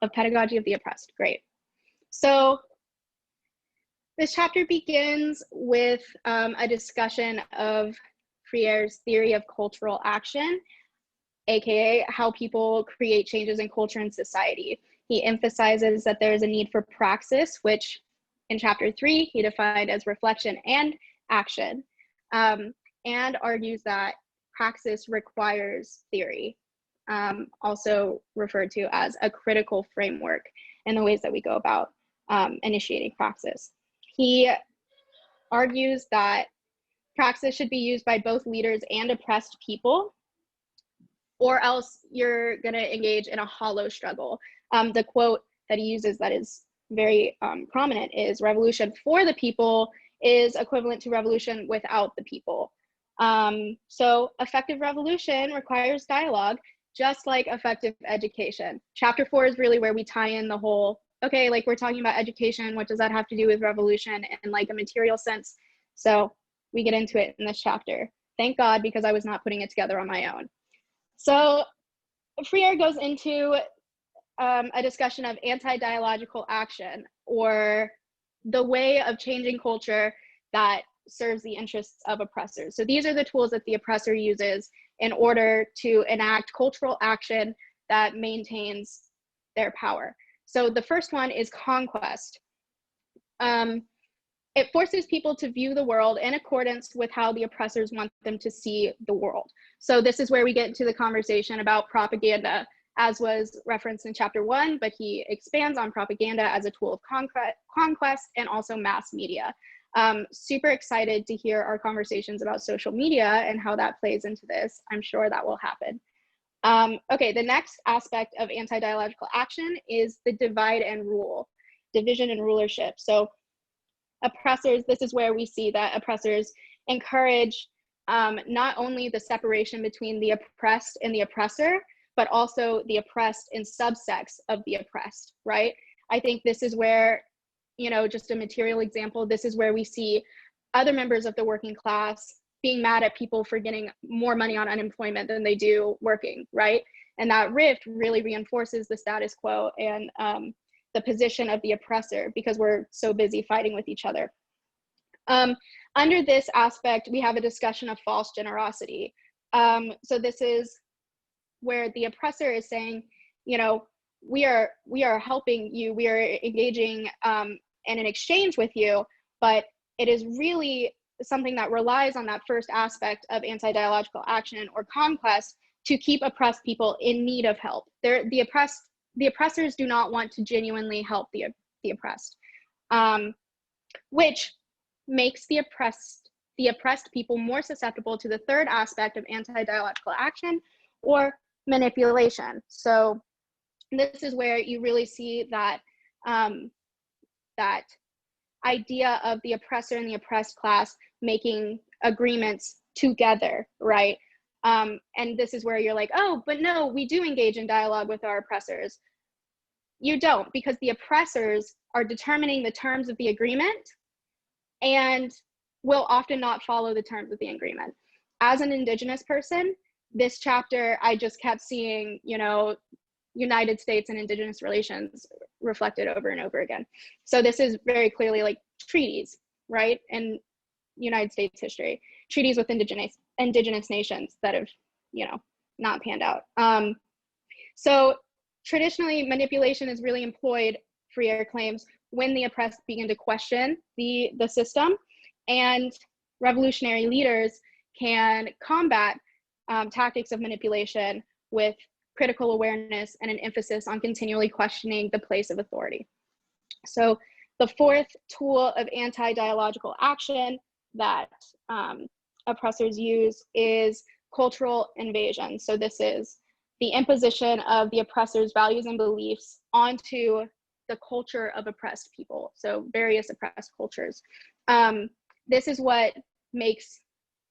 of Pedagogy of the Oppressed. Great. So this chapter begins with a discussion of Freire's theory of cultural action, aka how people create changes in culture and society. He emphasizes that there is a need for praxis, which in chapter 3 he defined as reflection and action, and argues that praxis requires theory, also referred to as a critical framework in the ways that we go about initiating praxis. He argues that praxis should be used by both leaders and oppressed people, or else you're going to engage in a hollow struggle. The quote that he uses that is very prominent is, "Revolution for the people is equivalent to revolution without the people." So effective revolution requires dialogue, just like effective education. Chapter 4 is really where we tie in the whole, okay, like we're talking about education, what does that have to do with revolution in like a material sense? So we get into it in this chapter. Thank God, because I was not putting it together on my own. So Freire goes into a discussion of anti-dialogical action, or the way of changing culture that serves the interests of oppressors. So these are the tools that the oppressor uses in order to enact cultural action that maintains their power. So the first one is conquest. It forces people to view the world in accordance with how the oppressors want them to see the world. So this is where we get into the conversation about propaganda, as was referenced in chapter 1, but he expands on propaganda as a tool of conquest and also mass media. Super excited to hear our conversations about social media and how that plays into this. I'm sure that will happen. Okay, the next aspect of anti-dialogical action is the divide and rule, division and rulership. So oppressors, this is where we see that oppressors encourage not only the separation between the oppressed and the oppressor, but also the oppressed and subsects of the oppressed, right? I think this is where, you know, just a material example, this is where we see other members of the working class being mad at people for getting more money on unemployment than they do working, right? And that rift really reinforces the status quo and the position of the oppressor, because we're so busy fighting with each other. Under this aspect, we have a discussion of false generosity. So this is where the oppressor is saying, you know, we are helping you, we are engaging in an exchange with you, but it is really something that relies on that first aspect of anti-dialogical action or conquest to keep oppressed people in need of help. The oppressors do not want to genuinely help the oppressed, which makes the oppressed people more susceptible to the third aspect of anti-dialogical action, or manipulation. So this is where you really see that that idea of the oppressor and the oppressed class making agreements together, right? And this is where you're like, oh, but no, we do engage in dialogue with our oppressors. You don't, because the oppressors are determining the terms of the agreement and will often not follow the terms of the agreement. As an Indigenous person, this chapter, I just kept seeing, you know, United States and Indigenous relations reflected over and over again. So this is very clearly like treaties, right? And United States history, treaties with indigenous nations that have, you know, not panned out. So traditionally, manipulation is really employed, Freire claims, when the oppressed begin to question the system, and revolutionary leaders can combat tactics of manipulation with critical awareness and an emphasis on continually questioning the place of authority. So the fourth tool of anti-dialogical action that oppressors use is cultural invasion. So this is the imposition of the oppressor's values and beliefs onto the culture of oppressed people, so various oppressed cultures. This is what makes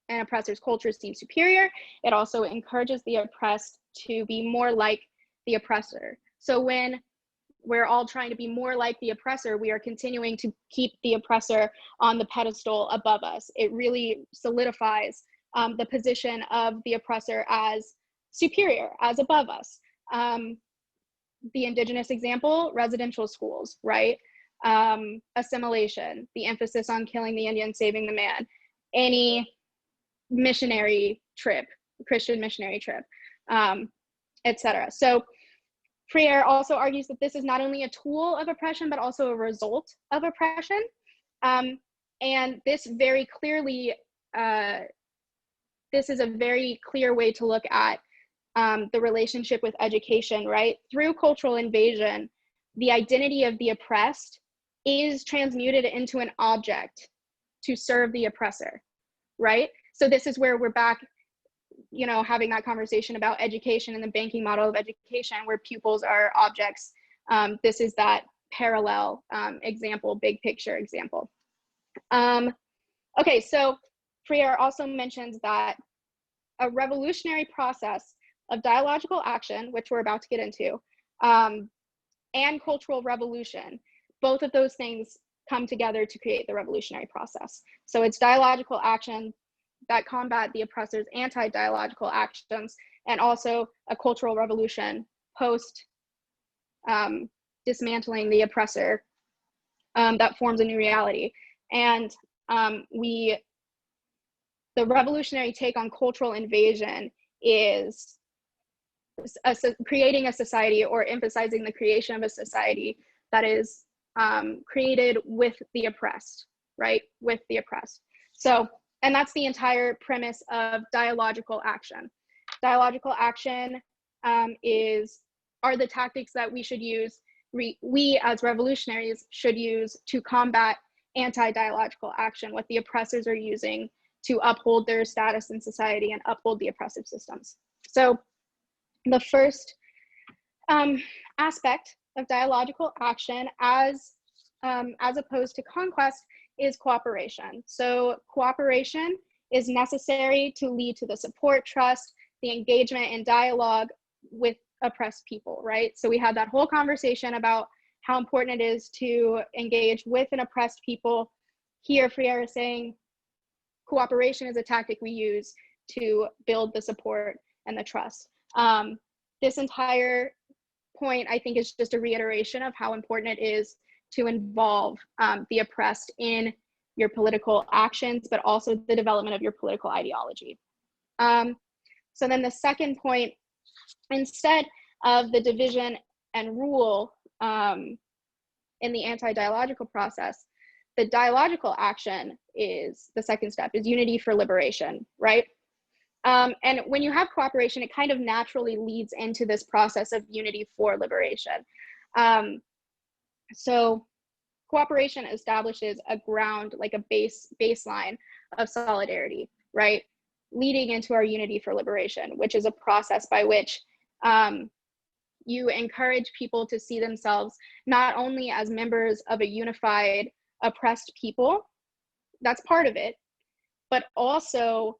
an oppressor's culture seem superior. It also encourages the oppressed to be more like the oppressor. So when we're all trying to be more like the oppressor, we are continuing to keep the oppressor on the pedestal above us. It really solidifies the position of the oppressor as superior, as above us. the indigenous example, residential schools, right? Assimilation, the emphasis on killing the Indian, saving the man, any missionary trip, Christian missionary trip, etc. So Freire also argues that this is not only a tool of oppression, but also a result of oppression. And this very clearly, this is a very clear way to look at the relationship with education, right? Through cultural invasion, the identity of the oppressed is transmuted into an object to serve the oppressor, right? So this is where we're back, you know, having that conversation about education and the banking model of education, where pupils are objects. This is that parallel example, big picture example. Okay, so Freire also mentions that a revolutionary process of dialogical action, which we're about to get into, and cultural revolution, both of those things come together to create the revolutionary process. So it's dialogical action that combat the oppressor's anti-dialogical actions, and also a cultural revolution post dismantling the oppressor that forms a new reality. And the revolutionary take on cultural invasion is creating a society, or emphasizing the creation of a society that is created with the oppressed, right? With the oppressed. So, and that's the entire premise of dialogical action. Dialogical action are the tactics that we should use, we as revolutionaries should use to combat anti-dialogical action, what the oppressors are using to uphold their status in society and uphold the oppressive systems. So the first aspect of dialogical action, as opposed to conquest, is cooperation. So cooperation is necessary to lead to the support, trust, the engagement and dialogue with oppressed people, right? So we had that whole conversation about how important it is to engage with an oppressed people. Here, Freire is saying cooperation is a tactic we use to build the support and the trust. This entire point, I think, is just a reiteration of how important it is to involve the oppressed in your political actions, but also the development of your political ideology. So then the second point, instead of the division and rule in the anti-dialogical process, the dialogical action is the second step, is unity for liberation, right? And when you have cooperation, it kind of naturally leads into this process of unity for liberation. So cooperation establishes a ground, like a baseline of solidarity, right? Leading into our unity for liberation, which is a process by which you encourage people to see themselves not only as members of a unified, oppressed people, that's part of it, but also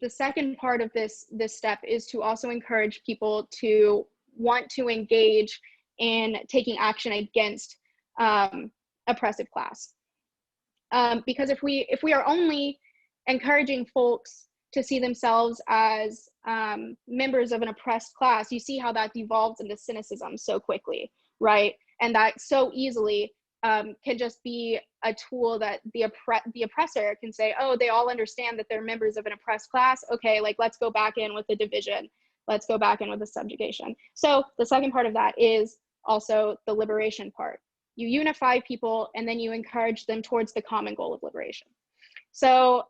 the second part of this step is to also encourage people to want to engage in taking action against oppressive class. Because if we are only encouraging folks to see themselves as members of an oppressed class, you see how that devolves into cynicism so quickly, right? And that so easily can just be a tool that the oppressor can say, oh, they all understand that they're members of an oppressed class. Okay, like, let's go back in with the division. Let's go back in with the subjugation. So the second part of that is also the liberation part. You unify people, and then you encourage them towards the common goal of liberation. So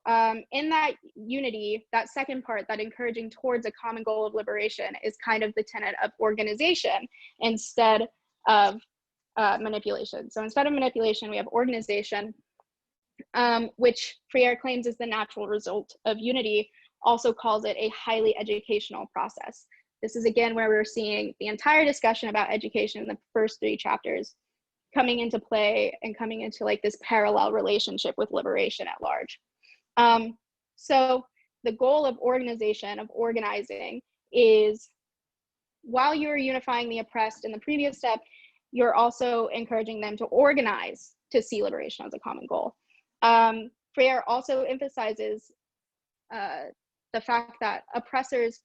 in that unity, that second part, that encouraging towards a common goal of liberation, is kind of the tenet of organization instead of manipulation. So instead of manipulation, we have organization, which Freire claims is the natural result of unity, also calls it a highly educational process. This is again where we're seeing the entire discussion about education in the first 3 chapters coming into play and coming into like this parallel relationship with liberation at large. So the goal of organization, of organizing, is while you're unifying the oppressed in the previous step, you're also encouraging them to organize to see liberation as a common goal. Freire also emphasizes the fact that oppressors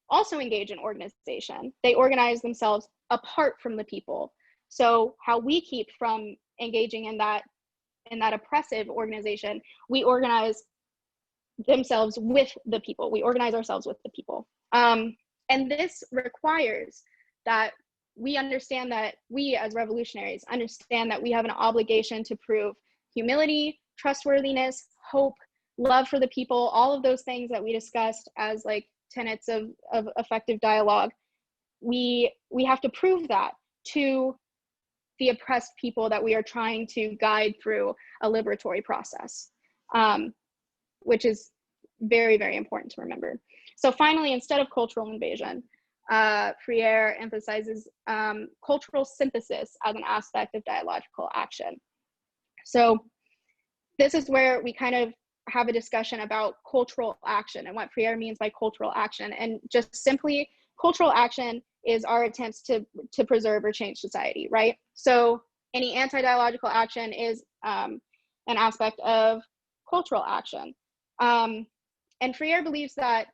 also engage in organization. They organize themselves apart from the people. So how we keep from engaging in that oppressive organization, we organize themselves with the people. We organize ourselves with the people. And this requires that we understand that we as revolutionaries understand that we have an obligation to prove humility, trustworthiness, hope, love for the people, all of those things that we discussed as like tenets of effective dialogue. We have to prove that to the oppressed people that we are trying to guide through a liberatory process, which is very, very important to remember. So finally, instead of cultural invasion, Freire emphasizes cultural synthesis as an aspect of dialogical action. So this is where we kind of have a discussion about cultural action and what Freire means by cultural action. And just simply, cultural action is our attempts to preserve or change society, right? So any anti-dialogical action is an aspect of cultural action. And Freire believes that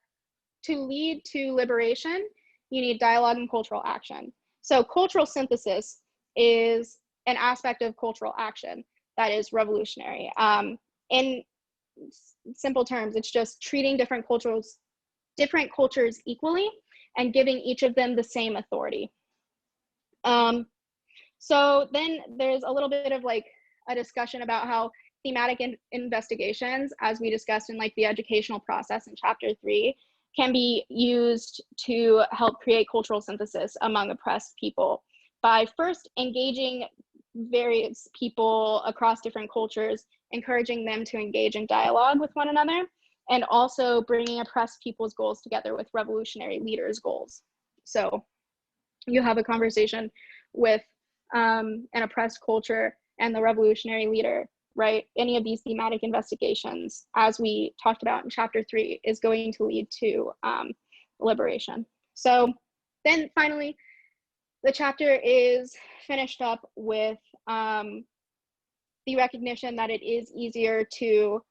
to lead to liberation, you need dialogue and cultural action. So cultural synthesis is an aspect of cultural action that is revolutionary. In simple terms, it's just treating different cultures equally and giving each of them the same authority. So then there's a little bit of like a discussion about how thematic investigations, as we discussed in like the educational process in chapter 3, can be used to help create cultural synthesis among oppressed people by first engaging various people across different cultures, encouraging them to engage in dialogue with one another, and also bringing oppressed people's goals together with revolutionary leaders' goals. So you have a conversation with an oppressed culture and the revolutionary leader, right? Any of these thematic investigations, as we talked about in chapter 3, is going to lead to liberation. So then finally, the chapter is finished up with the recognition that it is easier to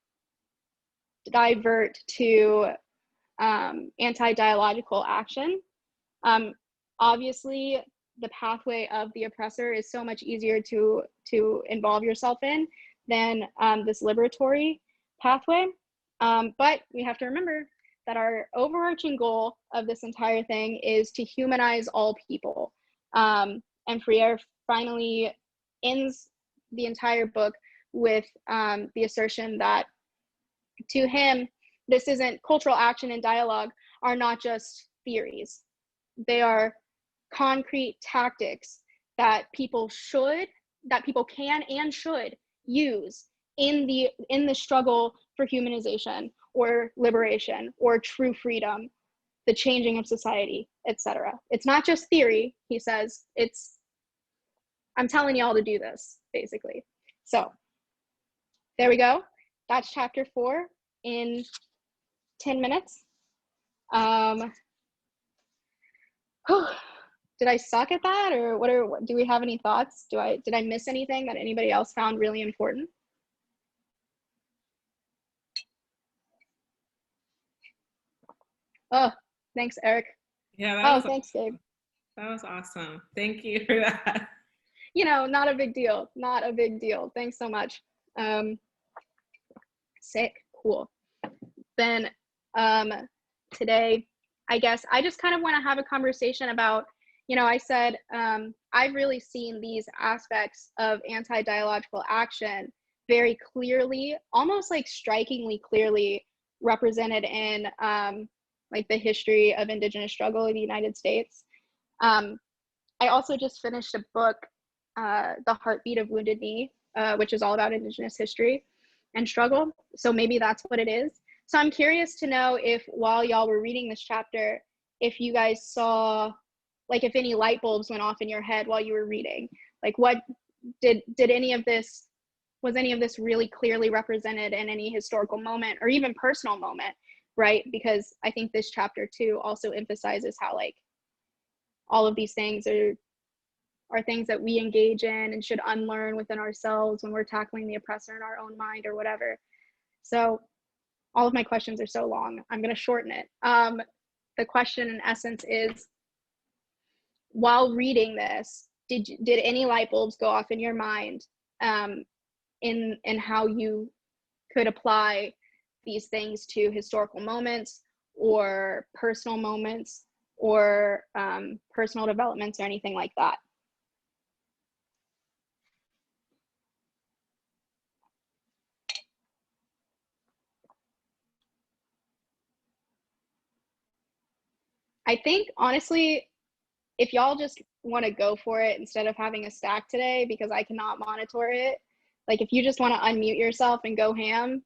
divert to anti-dialogical action. Obviously, the pathway of the oppressor is so much easier to involve yourself in than this liberatory pathway. But we have to remember that our overarching goal of this entire thing is to humanize all people. And Freire finally ends the entire book with the assertion that to him, this isn't cultural action and dialogue are not just theories. They are concrete tactics that people can and should use in the struggle for humanization or liberation or true freedom, the changing of society, etc. It's not just theory, he says, I'm telling y'all to do this, basically. So there we go. That's chapter 4 in 10 minutes. Did I suck at that, or do we have any thoughts? Did I miss anything that anybody else found really important? Oh, thanks, Eric. Yeah, thanks, Gabe. That was awesome. Thank you for that. Not a big deal. Not a big deal. Thanks so much. Sick. Cool. Then today, I guess I just kind of want to have a conversation about, I said I've really seen these aspects of anti-dialogical action very clearly, almost like strikingly clearly represented in like the history of Indigenous struggle in the United States. I also just finished a book, The Heartbeat of Wounded Knee, which is all about Indigenous history and struggle. So maybe that's what it is. So I'm curious to know if while y'all were reading this chapter, if you guys saw, like if any light bulbs went off in your head while you were reading, like what did any of this, was any of this really clearly represented in any historical moment or even personal moment, right? Because I think this chapter too also emphasizes how like all of these things are things that we engage in and should unlearn within ourselves when we're tackling the oppressor in our own mind or whatever. So all of my questions are so long, I'm going to shorten it. The question in essence is, while reading this, did any light bulbs go off in your mind in how you could apply these things to historical moments or personal moments or personal developments or anything like that? I think, honestly, if y'all just want to go for it instead of having a stack today, because I cannot monitor it, like if you just want to unmute yourself and go ham,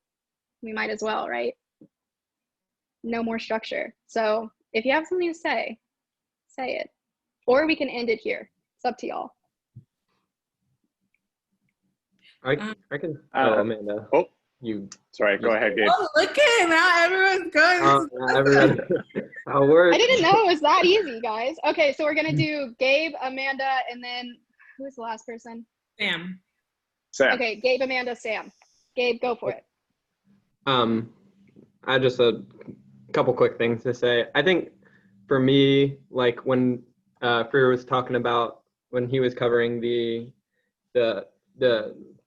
we might as well, right? No more structure. So if you have something to say it. Or we can end it here. It's up to y'all. I can. Amanda. Oh, you. Sorry, go ahead, Gabe. Oh, look at now everyone's going. Everybody. I didn't know it was that easy, guys. Okay, so we're gonna do Gabe, Amanda, and then who was the last person? Sam. Okay, Gabe, Amanda, Sam. Gabe, go for it. I just a couple quick things to say. I think for me, like when Freire was talking about when he was covering the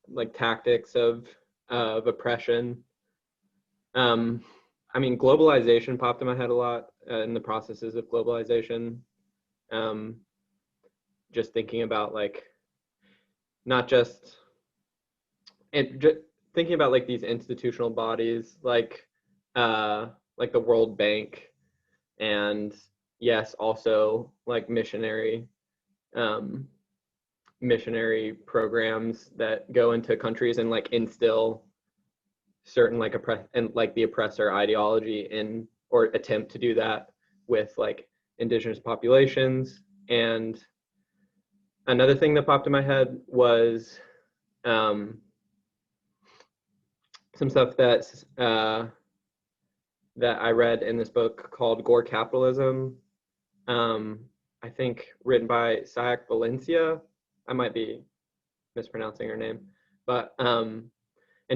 like tactics of oppression. I mean, globalization popped in my head a lot in the processes of globalization. Just thinking about like not just thinking about like these institutional bodies like the World Bank, and yes, also like missionary programs that go into countries and like instill certain like the oppressor ideology in, or attempt to do that with like indigenous populations. And another thing that popped in my head was some stuff that I read in this book called Gore Capitalism. I think written by Sayak Valencia. I might be mispronouncing her name, but and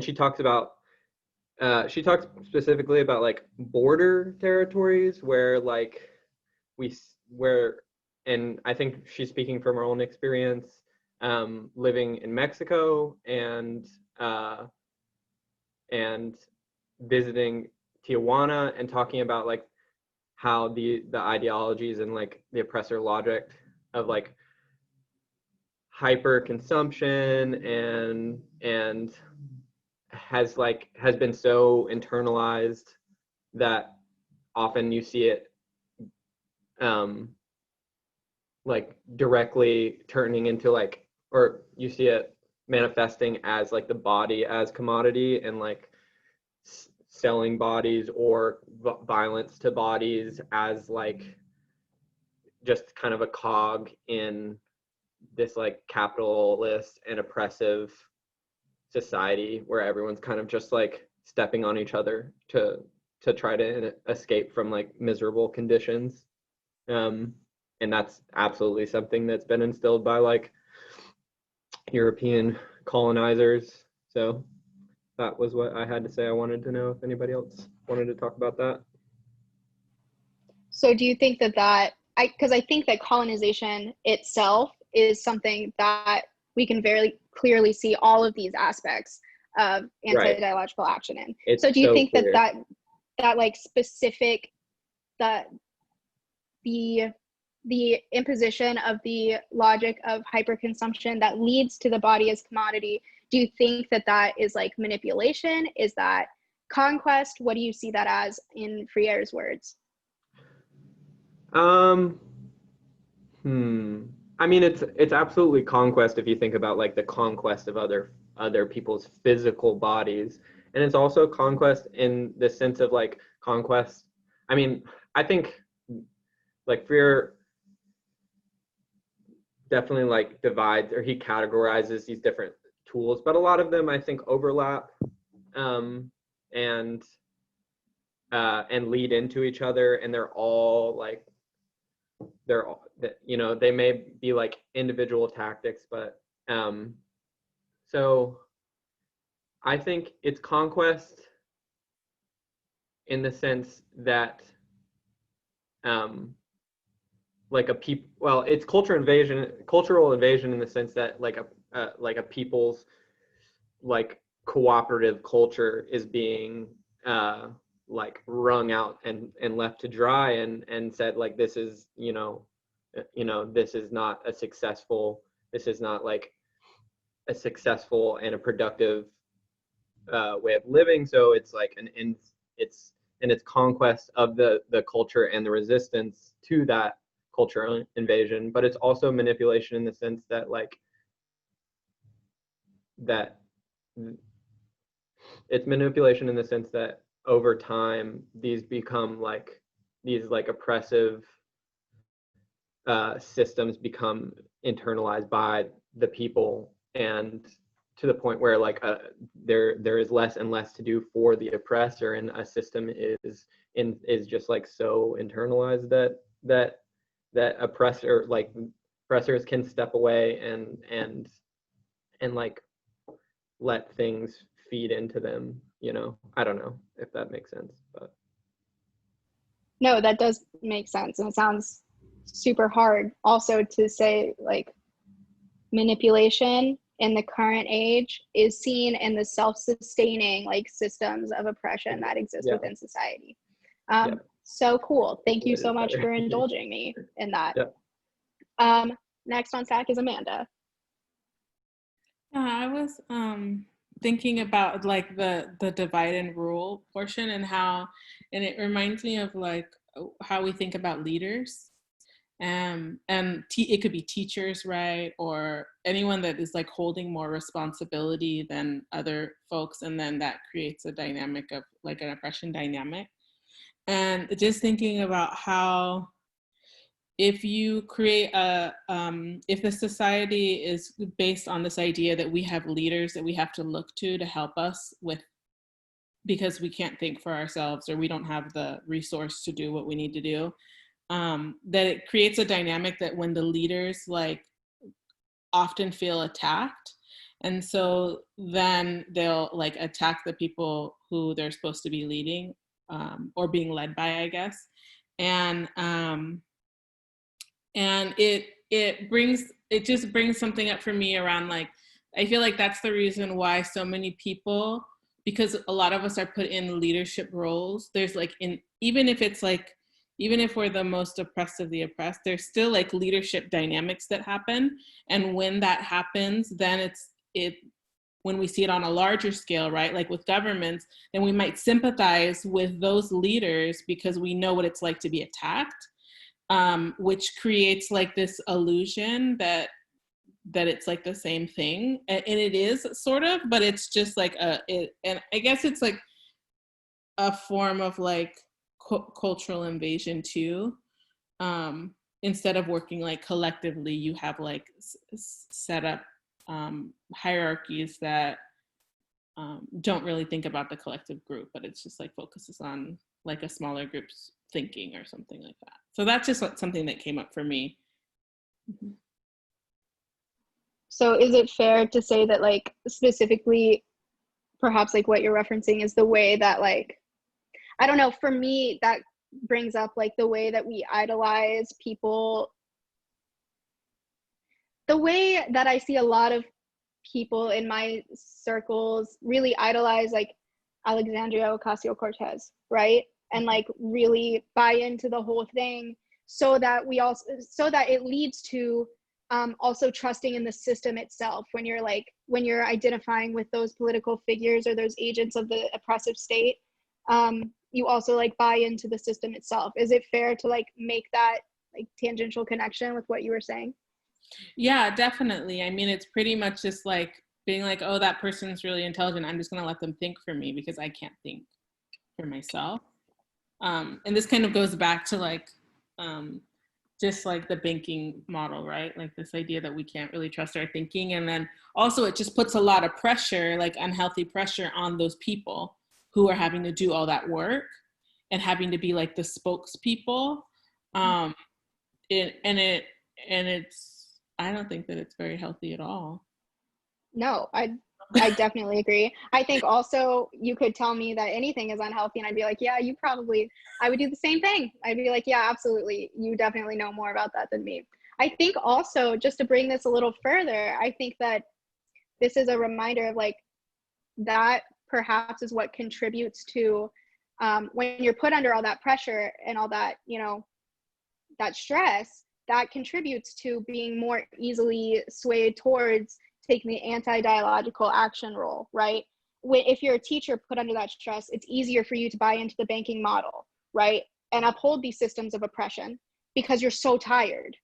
she talks specifically about like border territories where like and I think she's speaking from her own experience living in Mexico and visiting Tijuana, and talking about like how the ideologies and like the oppressor logic of like hyper consumption and has been so internalized that often you see it like directly turning into like, or you see it manifesting as like the body as commodity, and like selling bodies or violence to bodies as like just kind of a cog in this like capitalist and oppressive society where everyone's kind of just like stepping on each other to try to escape from like miserable conditions. And that's absolutely something that's been instilled by like European colonizers. So that was what I had to say. I wanted to know if anybody else wanted to talk about that. So do you think because I think that colonization itself is something that we can very clearly see all of these aspects of anti-ideological action in. So do you think clear. that like specific, that the imposition of the logic of hyperconsumption that leads to the body as commodity, do you think that is like manipulation? Is that conquest? What do you see that as in Freire's words? I mean, it's absolutely conquest if you think about like the conquest of other people's physical bodies, and it's also conquest in the sense of like conquest. I mean, I think like Freire definitely like divides, or he categorizes these different tools, but a lot of them I think overlap and lead into each other, and they're all like they may be like individual tactics, but so I think it's conquest in the sense that well, it's cultural invasion in the sense that like a people's like cooperative culture is being like wrung out and left to dry and said like this is this is not like a successful and a productive way of living. So it's like it's conquest of the culture and the resistance to that cultural invasion, but it's also manipulation in the sense that like that it's manipulation in the sense that over time these become like these like oppressive systems become internalized by the people, and to the point where like there is less and less to do for the oppressor, and a system is just like so internalized that oppressors can step away and like let things feed into them. I don't know if that makes sense, but No, that does make sense, and it sounds super hard also to say like manipulation in the current age is seen in the self-sustaining like systems of oppression that exist within society. So cool. Thank you so much for indulging me in that. Next on stack is Amanda. I was thinking about like the divide and rule portion and it reminds me of like how we think about leaders. And it could be teachers, right? Or anyone that is like holding more responsibility than other folks. And then that creates a dynamic of like an oppression dynamic. And just thinking about how if you create if the society is based on this idea that we have leaders that we have to look to help us with, because we can't think for ourselves or we don't have the resource to do what we need to do, that it creates a dynamic that when the leaders like often feel attacked, and so then they'll like attack the people who they're supposed to be leading or being led by, I guess. And it just brings something up for me around like, I feel like that's the reason why so many people, because a lot of us are put in leadership roles, there's like even if we're the most oppressed of the oppressed, there's still like leadership dynamics that happen. And when that happens, then when we see it on a larger scale, right? Like with governments, then we might sympathize with those leaders because we know what it's like to be attacked, which creates like this illusion that it's like the same thing. And it is sort of, but it's just like and I guess it's like a form of like cultural invasion too. Instead of working like collectively, you have like set up hierarchies that don't really think about the collective group, but it's just like focuses on like a smaller group's thinking or something like that. So that's just something that came up for me. Mm-hmm. So is it fair to say that like specifically perhaps like what you're referencing is the way that like, I don't know, for me that brings up like the way that we idolize people, the way that I see a lot of people in my circles really idolize like Alexandria Ocasio-Cortez, right? And like really buy into the whole thing so that it leads to also trusting in the system itself. When you're identifying with those political figures or those agents of the oppressive state, you also like buy into the system itself. Is it fair to like make that like tangential connection with what you were saying? Yeah, definitely. I mean, it's pretty much just like being like, oh, that person's really intelligent, I'm just going to let them think for me because I can't think for myself. And this kind of goes back to like just like the banking model, right? Like this idea that we can't really trust our thinking. And then also it just puts a lot of pressure, like unhealthy pressure on those people who are having to do all that work and having to be like the spokespeople. It's, I don't think that it's very healthy at all. No, I I definitely agree. I think also you could tell me that anything is unhealthy and I'd be like, yeah, I would do the same thing. I'd be like, yeah, absolutely. You definitely know more about that than me. I think also, just to bring this a little further, I think that this is a reminder of like, that perhaps is what contributes to when you're put under all that pressure and all that, that stress, that contributes to being more easily swayed towards taking the anti-dialogical action role, right? If you're a teacher put under that stress, it's easier for you to buy into the banking model, right? And uphold these systems of oppression because you're so tired,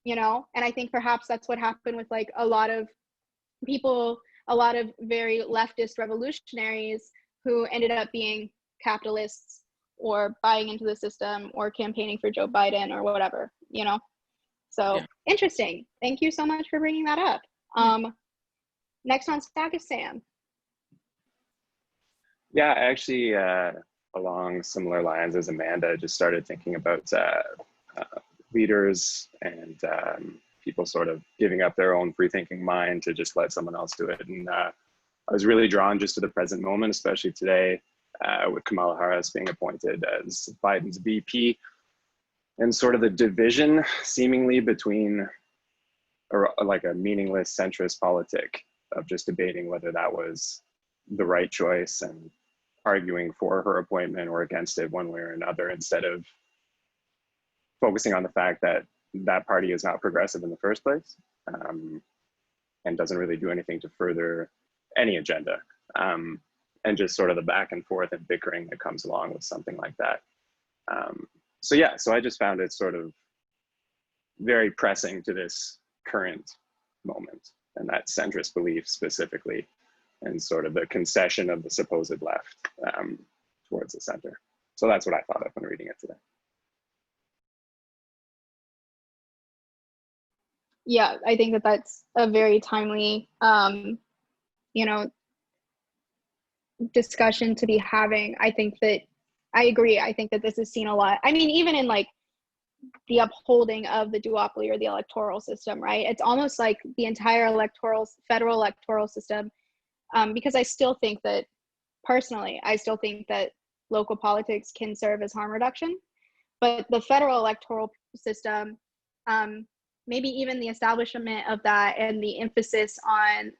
And I think perhaps that's what happened with like a lot of people, a lot of very leftist revolutionaries who ended up being capitalists or buying into the system or campaigning for Joe Biden or whatever, So Yeah. Interesting. Thank you so much for bringing that up. Next on stack is Sam. Yeah, I actually, along similar lines as Amanda, just started thinking about leaders and people sort of giving up their own free-thinking mind to just let someone else do it. And I was really drawn just to the present moment, especially today with Kamala Harris being appointed as Biden's VP, and sort of the division seemingly between like a meaningless centrist politic of just debating whether that was the right choice and arguing for her appointment or against it one way or another, instead of focusing on the fact that that party is not progressive in the first place and doesn't really do anything to further any agenda, and just sort of the back and forth and bickering that comes along with something like that. So I just found it sort of very pressing to this current moment and that centrist belief specifically, and sort of the concession of the supposed left towards the center. So that's what I thought of when reading it today. Yeah, I think that that's a very timely, discussion to be having. I agree. I think that this is seen a lot. I mean, even in like the upholding of the duopoly or the electoral system, right? It's almost like the entire federal electoral system, because I still think that, personally, local politics can serve as harm reduction, but the federal electoral system, maybe even the establishment of that and the emphasis on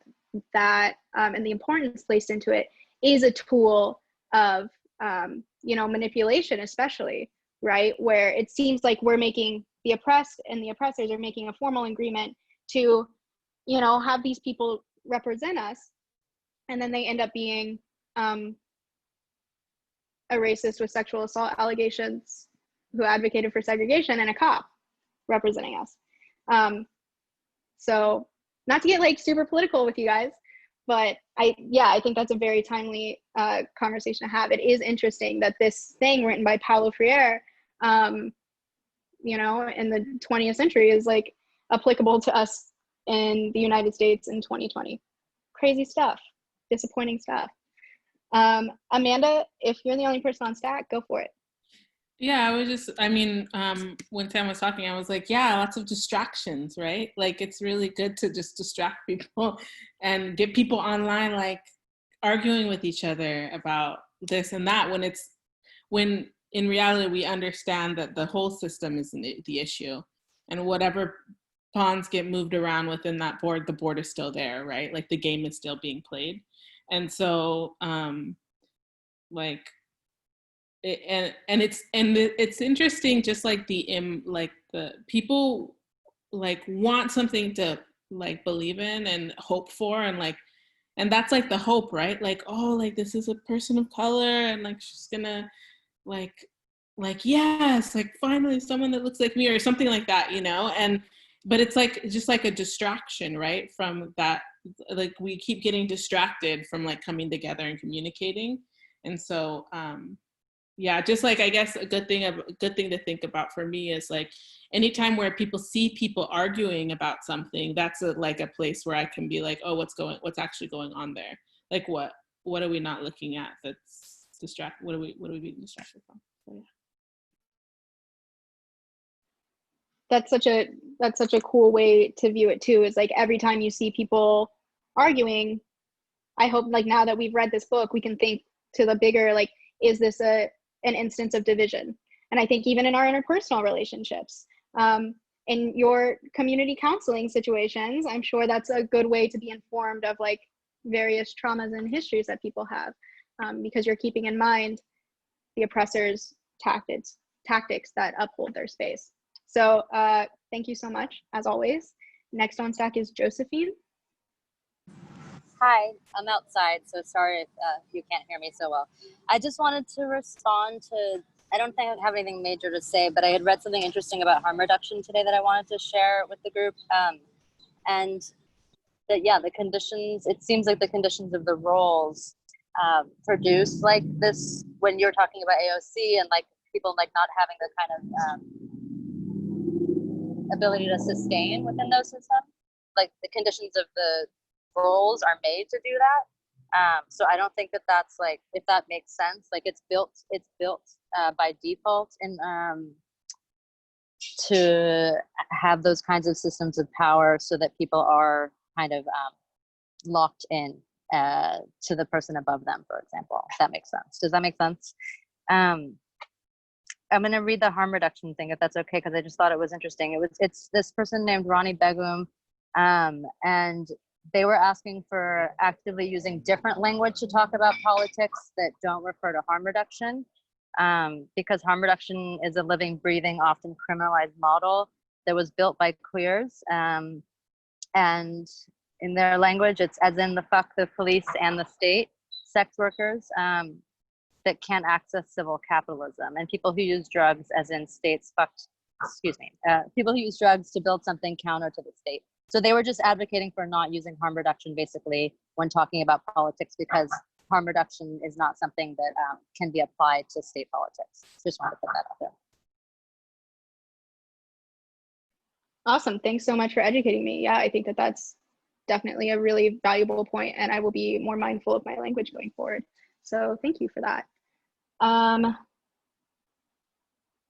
that and the importance placed into it is a tool of, manipulation, especially, right? Where it seems like we're making the oppressed and the oppressors are making a formal agreement to, have these people represent us. And then they end up being a racist with sexual assault allegations who advocated for segregation and a cop representing us. So not to get like super political with you guys, but I think that's a very timely conversation to have. It is interesting that this thing written by Paulo Freire, in the 20th century is like applicable to us in the United States in 2020. Crazy stuff, disappointing stuff. Amanda, if you're the only person on stack, go for it. Yeah, when Sam was talking, I was like, yeah, lots of distractions, right? Like, it's really good to just distract people and get people online, like arguing with each other about this and that, when in reality, we understand that the whole system is the issue, and whatever pawns get moved around within that board, the board is still there, right? Like, the game is still being played. And so, it's interesting, just like the people like want something to like believe in and hope for, and that's like the hope, right? Like, oh, like this is a person of color and like she's gonna like yes, like finally someone that looks like me or something like that, but it's like just like a distraction, right, from that. Like, we keep getting distracted from like coming together and communicating. And so yeah, just like, I guess a good thing to think about for me is like, anytime where people see people arguing about something, that's a place where I can be like, oh, what's actually going on there? Like, what are we not looking at that's what are we being distracted from? So, yeah. That's such a cool way to view it too, is like every time you see people arguing, I hope like now that we've read this book, we can think to the bigger, like, is this an instance of division? And I think even in our interpersonal relationships, in your community counseling situations, I'm sure that's a good way to be informed of like various traumas and histories that people have, because you're keeping in mind the oppressor's tactics that uphold their space. So thank you so much, as always. Next on stack is Josephine. Hi, I'm outside, so sorry if you can't hear me so well. I just wanted to respond to, I don't think I have anything major to say, but I had read something interesting about harm reduction today that I wanted to share with the group. And that, yeah, the conditions, it seems like the conditions of the roles produce like this, when you're talking about AOC and like people like not having the kind of ability to sustain within those systems, like the conditions of the roles are made to do that. So I don't think that that's like, if that makes sense, like it's built by default and to have those kinds of systems of power so that people are kind of locked in to the person above them, for example, if that makes sense. Does that make sense? I'm going to read the harm reduction thing, if that's okay, because I just thought it was interesting. It's this person named Ronnie Begum, and they were asking for actively using different language to talk about politics that don't refer to harm reduction, because harm reduction is a living, breathing, often criminalized model that was built by queers. And in their language, it's as in the fuck the police and the state, sex workers that can't access civil capitalism, and people who use drugs as in states fucked, people who use drugs to build something counter to the state. So they were just advocating for not using harm reduction basically when talking about politics, because harm reduction is not something that can be applied to state politics. Just wanted to put that out there. Awesome. Thanks so much for educating me. Yeah, I think that that's definitely a really valuable point, and I will be more mindful of my language going forward. So thank you for that. And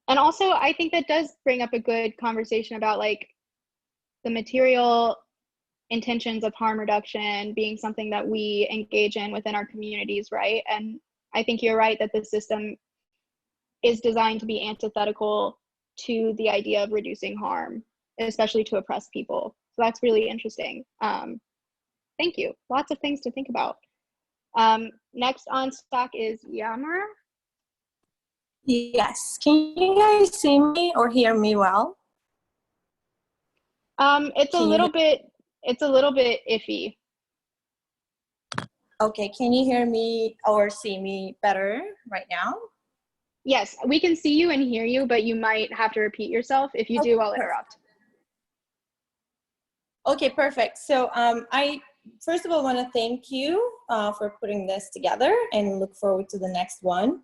also, I think that does bring up a good conversation about like the material intentions of harm reduction being something that we engage in within our communities, right? And I think you're right that the system is designed to be antithetical to the idea of reducing harm, especially to oppressed people. So that's really interesting. Thank you. Lots of things to think about. Next on stack is Yammer. Yes. Can you guys see me or hear me well? It's a little bit iffy. Okay, can you hear me or see me better right now? Yes, we can see you and hear you, but you might have to repeat yourself. If you do, I'll interrupt. Okay, perfect. So I first of all want to thank you for putting this together and look forward to the next one.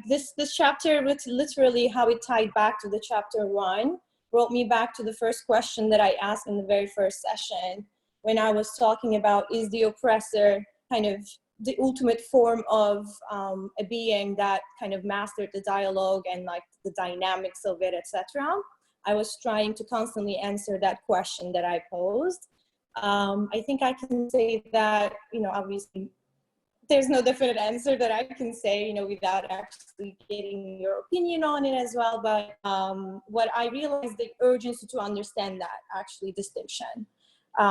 This chapter, with literally how it tied back to the chapter 1, brought me back to the first question that I asked in the very first session when I was talking about, is the oppressor kind of the ultimate form of a being that kind of mastered the dialogue and like the dynamics of it, etc. I was trying to constantly answer that question that I posed. I think I can say that, you know, obviously there's no definite answer that I can say, you know, without actually getting your opinion on it as well. But what I realized, the urgency to understand that actually distinction,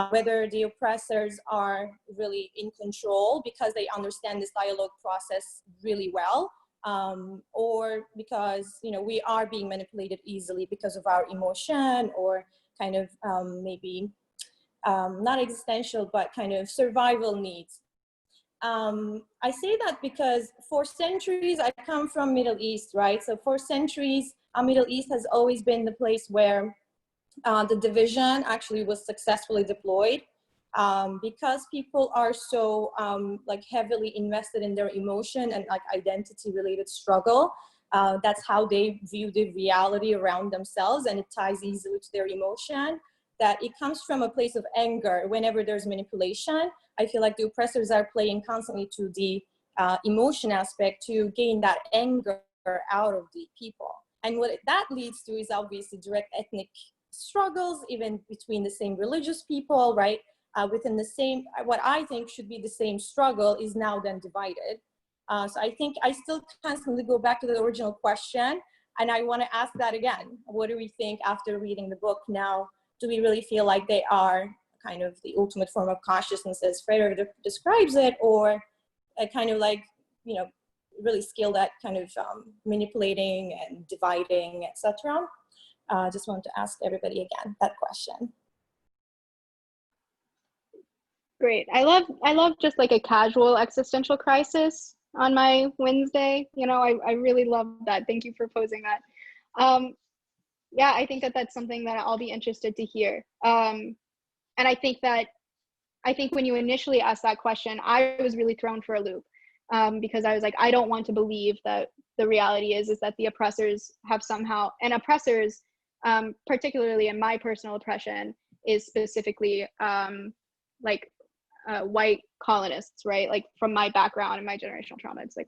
whether the oppressors are really in control because they understand this dialogue process really well, or because, you know, we are being manipulated easily because of our emotion or kind of maybe not existential, but kind of survival needs. I say that because for centuries, I come from Middle East, right? So for centuries, Middle East has always been the place where the division actually was successfully deployed, because people are so like heavily invested in their emotion and like identity related struggle. That's how they view the reality around themselves, and it ties easily to their emotion, that it comes from a place of anger. Whenever there's manipulation, I feel like the oppressors are playing constantly to the emotion aspect to gain that anger out of the people. And what that leads to is obviously direct ethnic struggles, even between the same religious people, right? within the same, what I think should be the same struggle is now then divided. So I think I still constantly go back to the original question, and I want to ask that again. What do we think after reading the book now? Do we really feel like they are kind of the ultimate form of consciousness as Freire describes it, or a kind of like, you know, really skilled at kind of manipulating and dividing, etc.? Just want to ask everybody again that question. Great. I love just like a casual existential crisis on my Wednesday. You know, I really love that. Thank you for posing that. Yeah, I think that that's something that I'll be interested to hear. And I think when you initially asked that question, I was really thrown for a loop, because I was like, I don't want to believe that the reality is that the oppressors have somehow, and oppressors, particularly in my personal oppression, is specifically like white colonists, right? Like from my background and my generational trauma, it's like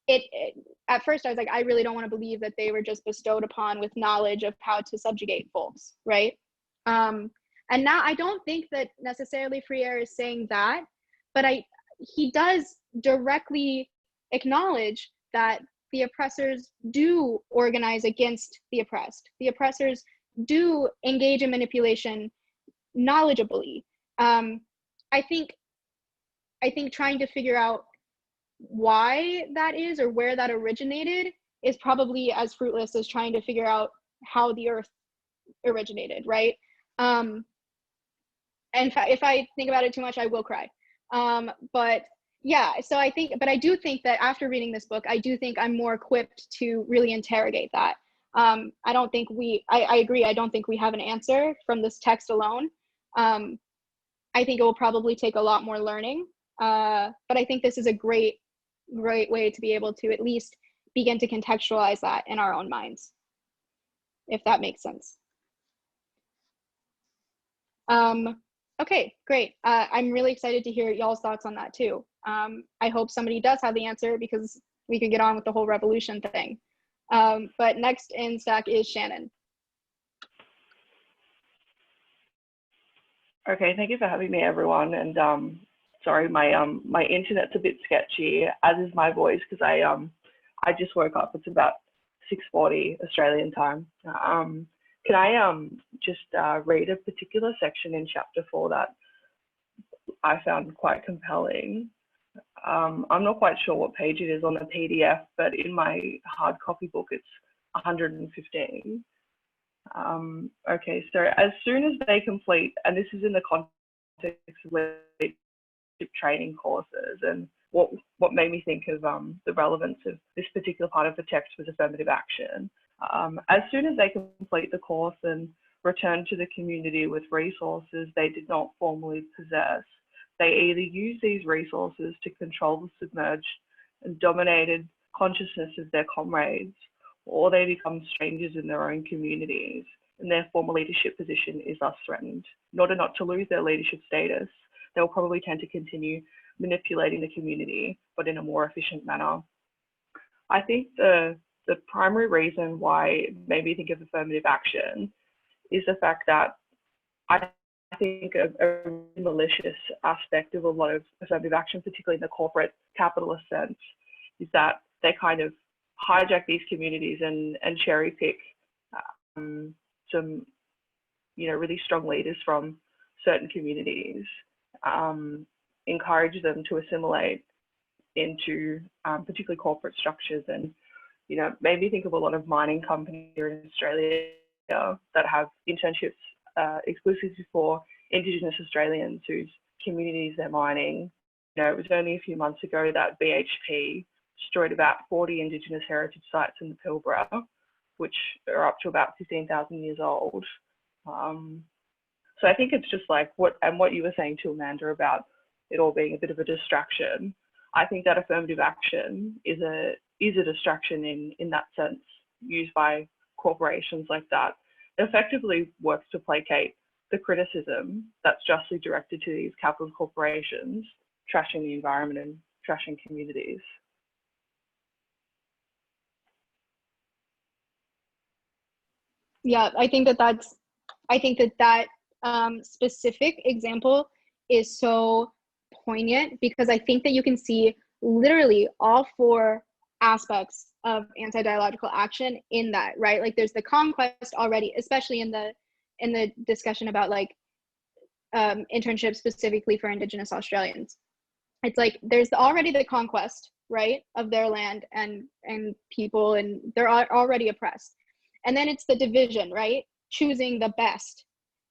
it at first I was like, I really don't want to believe that they were just bestowed upon with knowledge of how to subjugate folks, right? And now I don't think that necessarily Freire is saying that, but he does directly acknowledge that the oppressors do organize against the oppressed. The oppressors do engage in manipulation knowledgeably. I think trying to figure out why that is or where that originated is probably as fruitless as trying to figure out how the earth originated, right? And if I think about it too much, I will cry. But yeah, so I do think that after reading this book, I do think I'm more equipped to really interrogate that. I agree, I don't think we have an answer from this text alone. I think it will probably take a lot more learning, but I think this is a great way to be able to at least begin to contextualize that in our own minds, if that makes sense. Okay, great. I'm really excited to hear y'all's thoughts on that too. I hope somebody does have the answer, because we can get on with the whole revolution thing. But next in stack is Shannon. Okay, thank you for having me, everyone. And sorry, my internet's a bit sketchy, as is my voice, because I just woke up. It's about 6:40 Australian time. Can I just read a particular section in chapter 4 that I found quite compelling? I'm not quite sure what page it is on the PDF, but in my hard copy book, it's 115. Okay, so as soon as they complete, and this is in the context of leadership training courses, and what made me think of the relevance of this particular part of the text was affirmative action. As soon as they complete the course and return to the community with resources they did not formally possess, they either use these resources to control the submerged and dominated consciousness of their comrades, or they become strangers in their own communities, and their former leadership position is thus threatened. In order not to lose their leadership status, they will probably tend to continue manipulating the community, but in a more efficient manner. I think the primary reason why it made me think of affirmative action is the fact that I think a malicious aspect of a lot of affirmative action, particularly in the corporate capitalist sense, is that they kind of hijack these communities and cherry pick some, really strong leaders from certain communities, encourage them to assimilate into particularly corporate structures, and made me think of a lot of mining companies here in Australia that have internships exclusively for Indigenous Australians whose communities they're mining. It was only a few months ago that BHP destroyed about 40 Indigenous heritage sites in the Pilbara, which are up to about 15,000 years old. So I think it's just like what you were saying to Amanda about it all being a bit of a distraction. I think that affirmative action is a distraction in that sense, used by corporations like that. It effectively works to placate the criticism that's justly directed to these capitalist corporations, trashing the environment and trashing communities. Yeah, I think that specific example is so poignant, because I think that you can see literally all four aspects of anti-dialogical action in that, right? Like there's the conquest already, especially in the discussion about like internships specifically for Indigenous Australians. It's like there's already the conquest, right, of their land and people, and they're already oppressed. And then it's the division, right, choosing the best.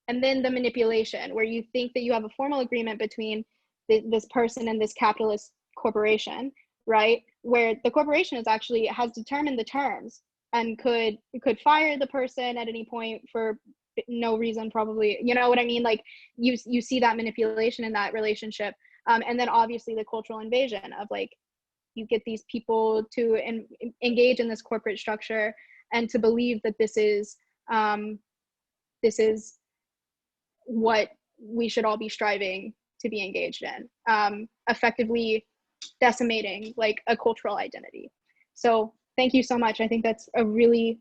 And then the manipulation, where you think that you have a formal agreement between this person and this capitalist corporation, right, where the corporation is actually has determined the terms and could fire the person at any point for no reason, probably, you know what I mean? Like you see that manipulation in that relationship. And then obviously the cultural invasion of like, you get these people to engage in this corporate structure and to believe that this is what we should all be striving to be engaged in, effectively decimating like a cultural identity. So thank you so much. I think that's a really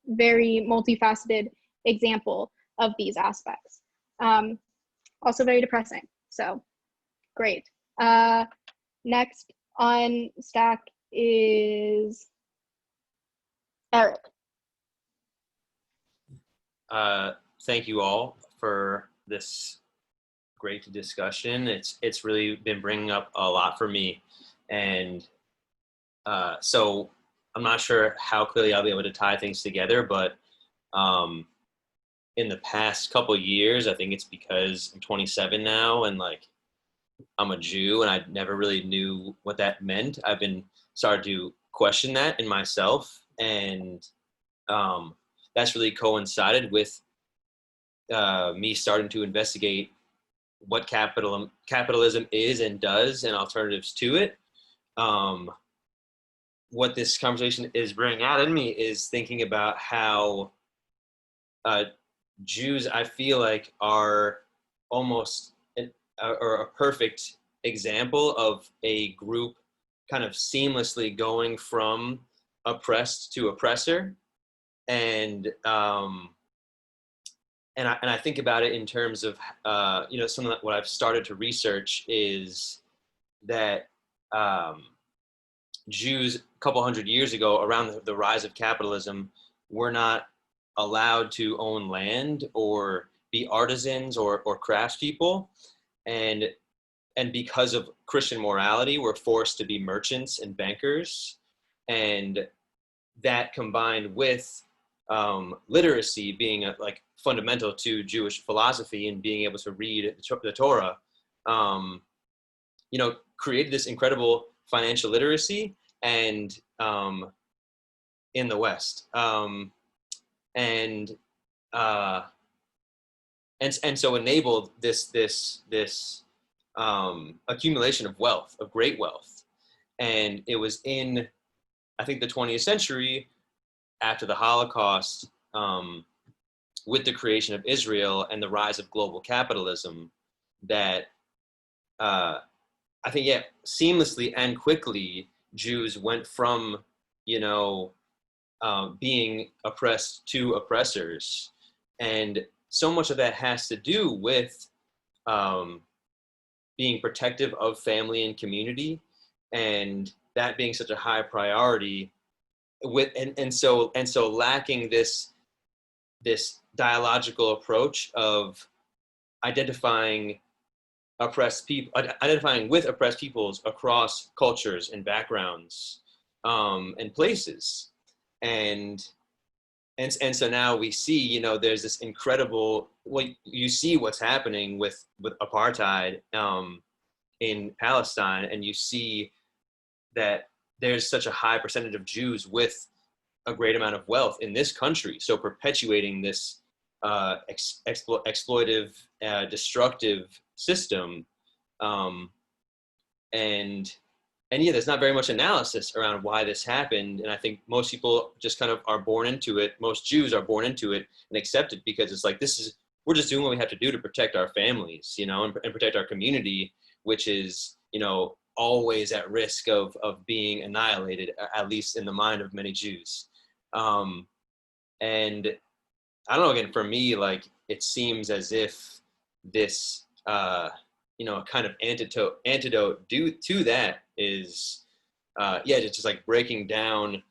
very multifaceted example of these aspects. Also very depressing. So great. Next on stack is Eric. Thank you all for this great discussion. It's really been bringing up a lot for me, and so I'm not sure how clearly I'll be able to tie things together, but in the past couple of years, I think it's because I'm 27 now and like I'm a Jew and I never really knew what that meant. I've been started to question that in myself, and that's really coincided with me starting to investigate what capitalism is and does and alternatives to it. What this conversation is bringing out in me is thinking about how Jews, I feel like, are almost a perfect example of a group kind of seamlessly going from oppressed to oppressor. And I think about it in terms of, some of what I've started to research is that Jews a couple hundred years ago, around the rise of capitalism, were not allowed to own land or be artisans or craftspeople. And because of Christian morality, were forced to be merchants and bankers. And that combined with literacy being like fundamental to Jewish philosophy and being able to read the Torah, created this incredible financial literacy and in the West, and so enabled this accumulation of wealth, of great wealth. And it was in, I think, the 20th century, after the Holocaust, with the creation of Israel and the rise of global capitalism, that I think, seamlessly and quickly, Jews went from, being oppressed to oppressors. And so much of that has to do with being protective of family and community, and that being such a high priority, so lacking this dialogical approach of identifying with oppressed peoples across cultures and backgrounds and places. And so now we see, there's this incredible, you see what's happening with apartheid in Palestine, and you see that there's such a high percentage of Jews with a great amount of wealth in this country. So perpetuating this exploitive, destructive system. There's not very much analysis around why this happened. And I think most people just kind of are born into it. Most Jews are born into it and accept it because it's like, we're just doing what we have to do to protect our families, and protect our community, which is, always at risk of being annihilated, at least in the mind of many Jews. And I don't know, again, for me, like, it seems as if this you know, a kind of antidote to that is, it's just like breaking down,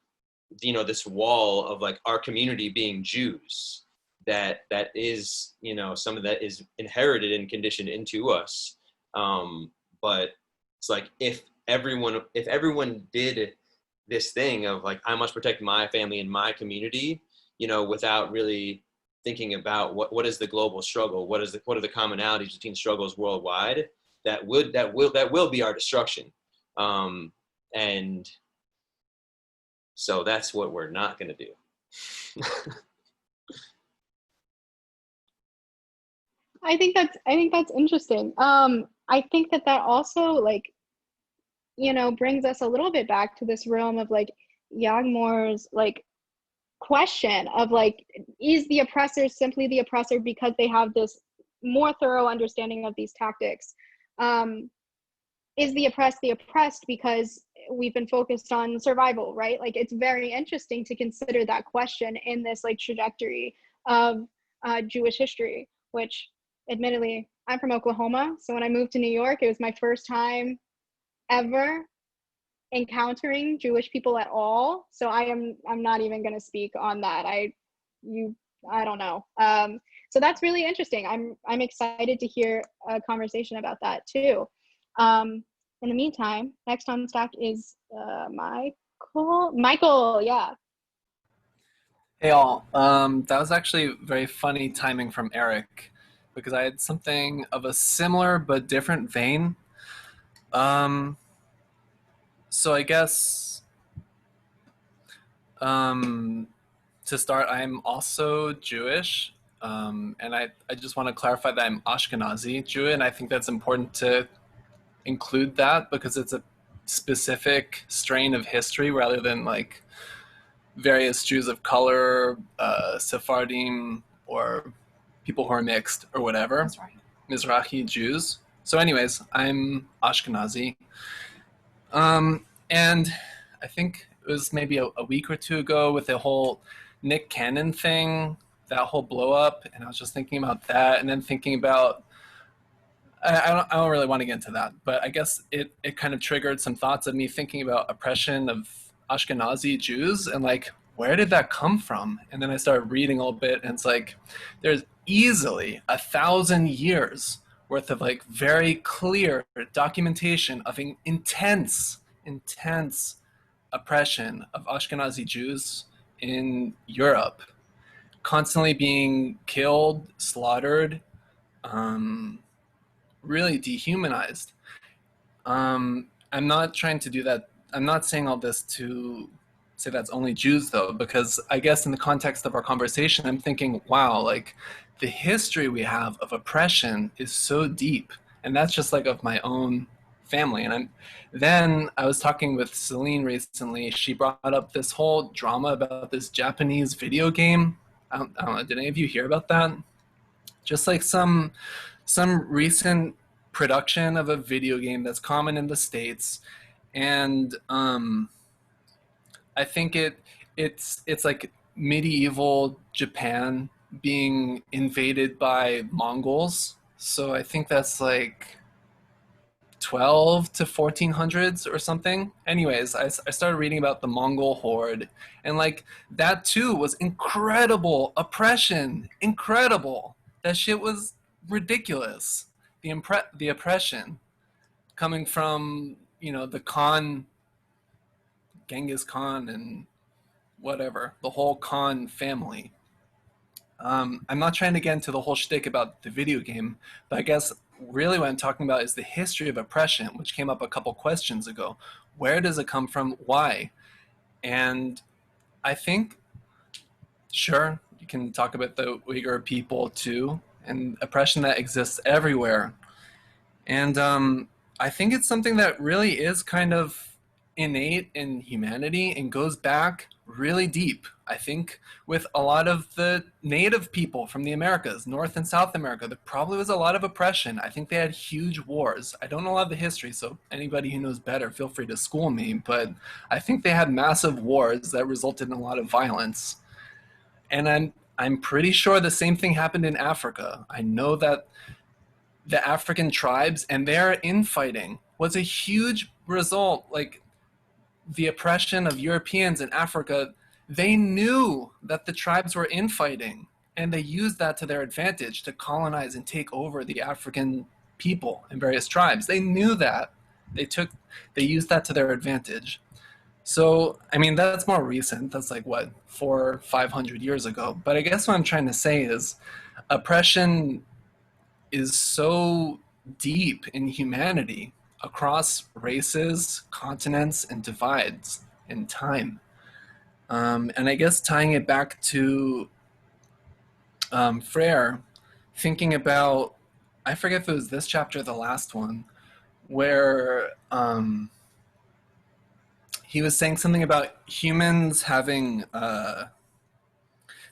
you know, this wall of like our community being Jews, that is, you know, some of that is inherited and conditioned into us. But it's like, if everyone did this thing of like, I must protect my family and my community, you know, without really thinking about what is the global struggle, what are the commonalities between struggles worldwide, that will be our destruction. And so that's what we're not going to do. I think that's interesting. I think that also, like, you know, brings us a little bit back to this realm of like Yagmore's like question of like, is the oppressor simply the oppressor because they have this more thorough understanding of these tactics? Is the oppressed because we've been focused on survival, right? Like, it's very interesting to consider that question in this like trajectory of Jewish history, which admittedly, I'm from Oklahoma. So when I moved to New York, it was my first time ever encountering Jewish people at all. So I'm not even going to speak on that. I don't know. So that's really interesting. I'm excited to hear a conversation about that too. In the meantime, next on stack is Michael, yeah. Hey all, that was actually very funny timing from Eric, because I had something of a similar but different vein. So I guess to start, I'm also Jewish, and I just want to clarify that I'm Ashkenazi Jew, and I think that's important to include that because it's a specific strain of history rather than like various Jews of color, Sephardim, or people who are mixed or whatever. That's right. Mizrahi Jews. So anyways, I'm Ashkenazi. And I think it was maybe a week or two ago with the whole Nick Cannon thing, that whole blow up, and I was just thinking about that, and then thinking about, I don't really want to get into that, but I guess it kind of triggered some thoughts of me thinking about oppression of Ashkenazi Jews and like, where did that come from? And then I started reading a little bit, and it's like, there's easily 1,000 years worth of like very clear documentation of an intense oppression of Ashkenazi Jews in Europe, constantly being killed, slaughtered, really dehumanized. I'm not trying to do that. I'm not saying all this to say that's only Jews though, because I guess in the context of our conversation, I'm thinking, wow, like the history we have of oppression is so deep, and that's just like of my own family. And then I was talking with Celine recently. She brought up this whole drama about this Japanese video game. I don't know, did any of you hear about that? Just like some recent production of a video game that's common in the States, and I think it's like medieval Japan being invaded by Mongols. So I think that's like 12 to 1400s or something. Anyways, I started reading about the Mongol horde, and like that too was incredible oppression. Incredible. That shit was ridiculous. The oppression coming from, you know, the Khan, Genghis Khan, and whatever, the whole Khan family. I'm not trying to get into the whole shtick about the video game, but I guess really what I'm talking about is the history of oppression, which came up a couple questions ago. Where does it come from? Why? And I think, sure, you can talk about the Uyghur people too, and oppression that exists everywhere. And I think it's something that really is kind of innate in humanity and goes back really deep. I think with a lot of the native people from the Americas, North and South America, there probably was a lot of oppression. I think they had huge wars. I don't know a lot of the history, so anybody who knows better, feel free to school me, but I think they had massive wars that resulted in a lot of violence. And I'm pretty sure the same thing happened in Africa. I know that the African tribes and their infighting was a huge result. Like the oppression of Europeans in Africa, they knew that the tribes were infighting, and they used that to their advantage to colonize and take over the African people and various tribes. They knew that. They used that to their advantage. So, I mean, that's more recent. That's like, what, 400 or 500 years ago. But I guess what I'm trying to say is oppression is so deep in humanity across races, continents, and divides in time. And I guess tying it back to Freire, thinking about, I forget if it was this chapter or the last one, where he was saying something about humans having the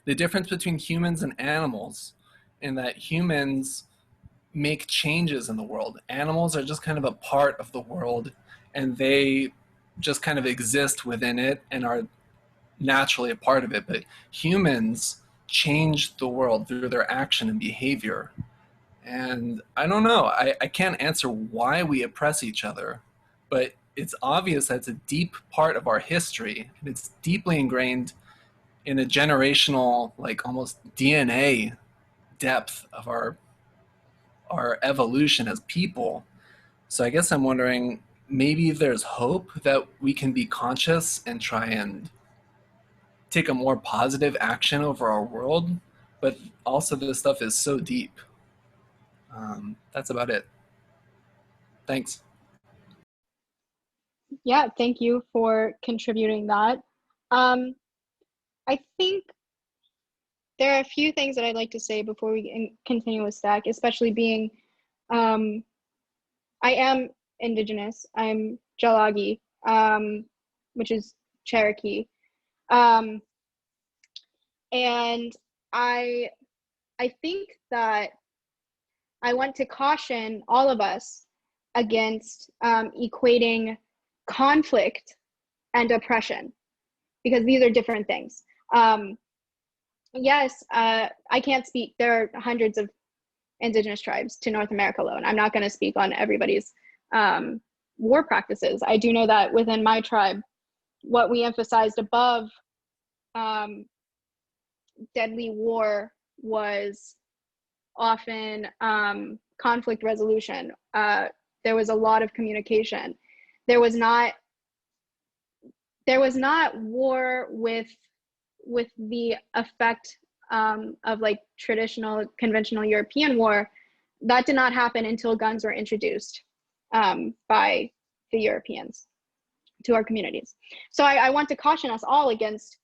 difference between humans and animals, in that humans make changes in the world. Animals are just kind of a part of the world, and they just kind of exist within it and are naturally a part of it. But humans change the world through their action and behavior. And I don't know, I can't answer why we oppress each other, but it's obvious that it's a deep part of our history, and it's deeply ingrained in a generational, like almost DNA depth of our evolution as people. So I guess I'm wondering, maybe there's hope that we can be conscious and try and take a more positive action over our world, but also this stuff is so deep. That's about it. Thanks. Yeah, thank you for contributing that. I think there are a few things that I'd like to say before we continue with Stack, especially being, I am Indigenous. I'm Jalagi, which is Cherokee. And I think that I want to caution all of us against equating conflict and oppression, because these are different things. Yes, I can't speak. There are hundreds of indigenous tribes to North America alone. I'm not going to speak on everybody's war practices. I do know that within my tribe, what we emphasized above deadly war was often conflict resolution. There was a lot of communication. There was not war with the effect of like traditional conventional European war. That did not happen until guns were introduced by the Europeans to our communities. So I want to caution us all against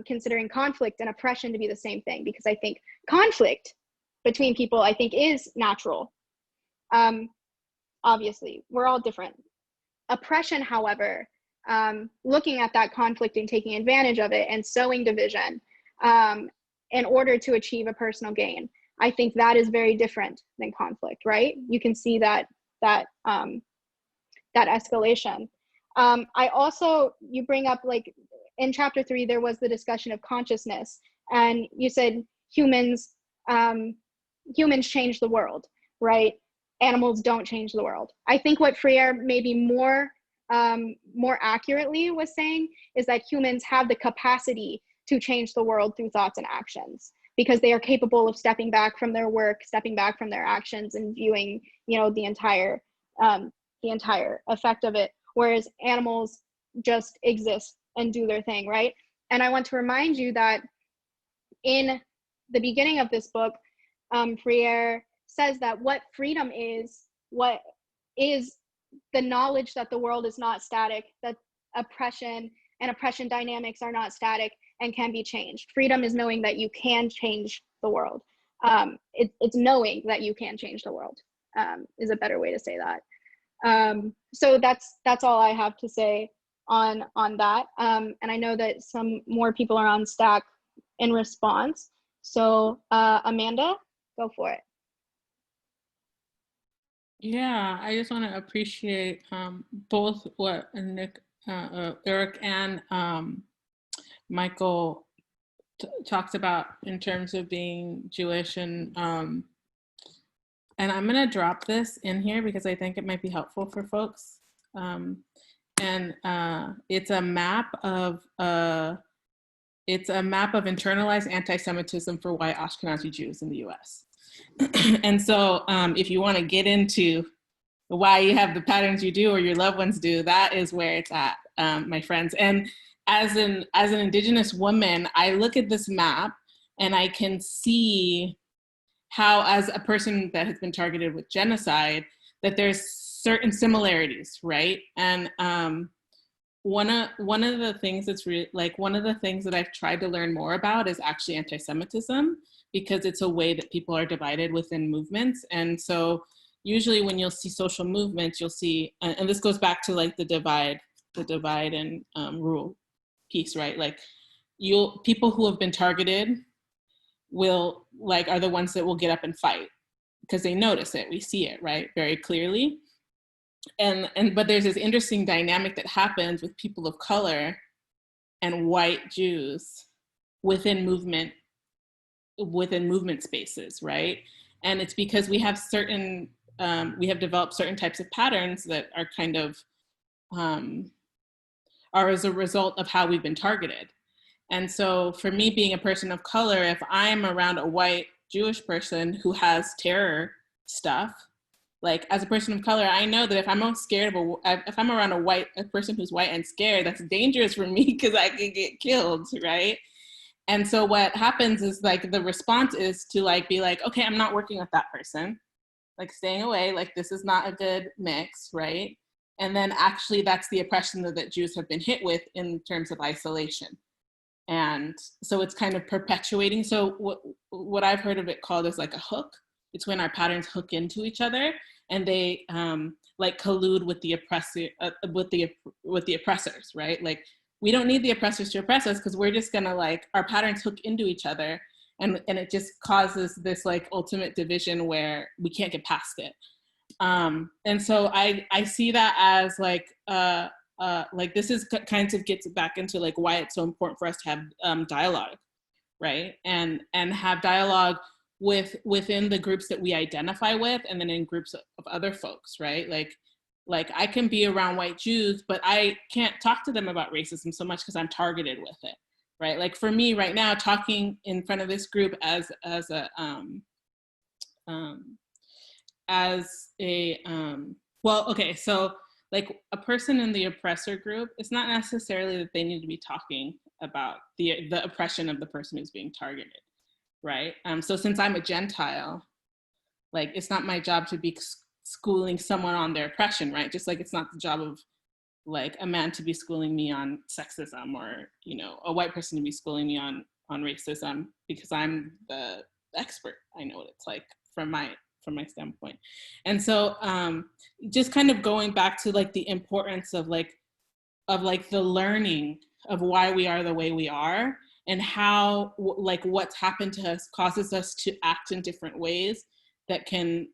considering conflict and oppression to be the same thing, because I think conflict between people, I think, is natural. Obviously, we're all different. Oppression, however, looking at that conflict and taking advantage of it and sowing division in order to achieve a personal gain, I think that is very different than conflict, right? You can see that escalation. I also, you bring up, like in chapter 3, there was the discussion of consciousness, and you said humans change the world, right? Animals don't change the world. I think what Freire maybe more accurately was saying is that humans have the capacity to change the world through thoughts and actions, because they are capable of stepping back from their work, stepping back from their actions, and viewing, the entire effect of it, whereas animals just exist and do their thing, right? And I want to remind you that in the beginning of this book, Freire says that what freedom is the knowledge that the world is not static, that oppression and oppression dynamics are not static and can be changed. Freedom is knowing that you can change the world. It's knowing that you can change the world, is a better way to say that. So that's all I have to say on that. And I know that some more people are on Stack in response. So Amanda, go for it. Yeah, I just want to appreciate both what Nick, Eric, and Michael talked about in terms of being Jewish, and And I'm gonna drop this in here because I think it might be helpful for folks. It's a map of internalized anti-Semitism for white Ashkenazi Jews in the U.S. And so if you want to get into why you have the patterns you do or your loved ones do, that is where it's at, my friends. And as an Indigenous woman, I look at this map and I can see how, as a person that has been targeted with genocide, that there's certain similarities, right? And one of the things that's one of the things that I've tried to learn more about is actually anti-Semitism, because it's a way that people are divided within movements. And so usually when you'll see social movements, you'll see, and this goes back to like the divide and rule piece, right? Like people who have been targeted are the ones that will get up and fight because they notice it, we see it, right, very clearly. But there's this interesting dynamic that happens with people of color and white Jews within movement spaces, right? And it's because we have developed certain types of patterns that are kind of are as a result of how we've been targeted. And so for me, being a person of color, if I'm around a white Jewish person who has terror stuff, like as a person of color, I know that if I'm if I'm around a person who's white and scared, that's dangerous for me because I could get killed, right? And so what happens is like the response is to like be like, okay, I'm not working with that person, like staying away, like this is not a good mix, right? And then actually that's the oppression that Jews have been hit with in terms of isolation. And so it's kind of perpetuating. So what I've heard of it called is like a hook. It's when our patterns hook into each other and they like collude with the oppressor, with the oppressors, right? Like we don't need the oppressors to oppress us because we're just gonna like, our patterns hook into each other and it just causes this like ultimate division where we can't get past it. And so I see that as like this is kind of gets back into like why it's so important for us to have dialogue, right? And have dialogue within the groups that we identify with, and then in groups of other folks, right? Like I can be around white Jews, but I can't talk to them about racism so much because I'm targeted with it, right? Like for me right now, talking in front of this group as a well, okay, so like a person in the oppressor group, it's not necessarily that they need to be talking about the oppression of the person who's being targeted, right? So since I'm a Gentile, like it's not my job to be schooling someone on their oppression, right? Just like it's not the job of like a man to be schooling me on sexism, or, you know, a white person to be schooling me on racism, because I'm the expert. I know what it's like from my standpoint. And so just kind of going back to like the importance of the learning of why we are the way we are, and how like what's happened to us causes us to act in different ways that can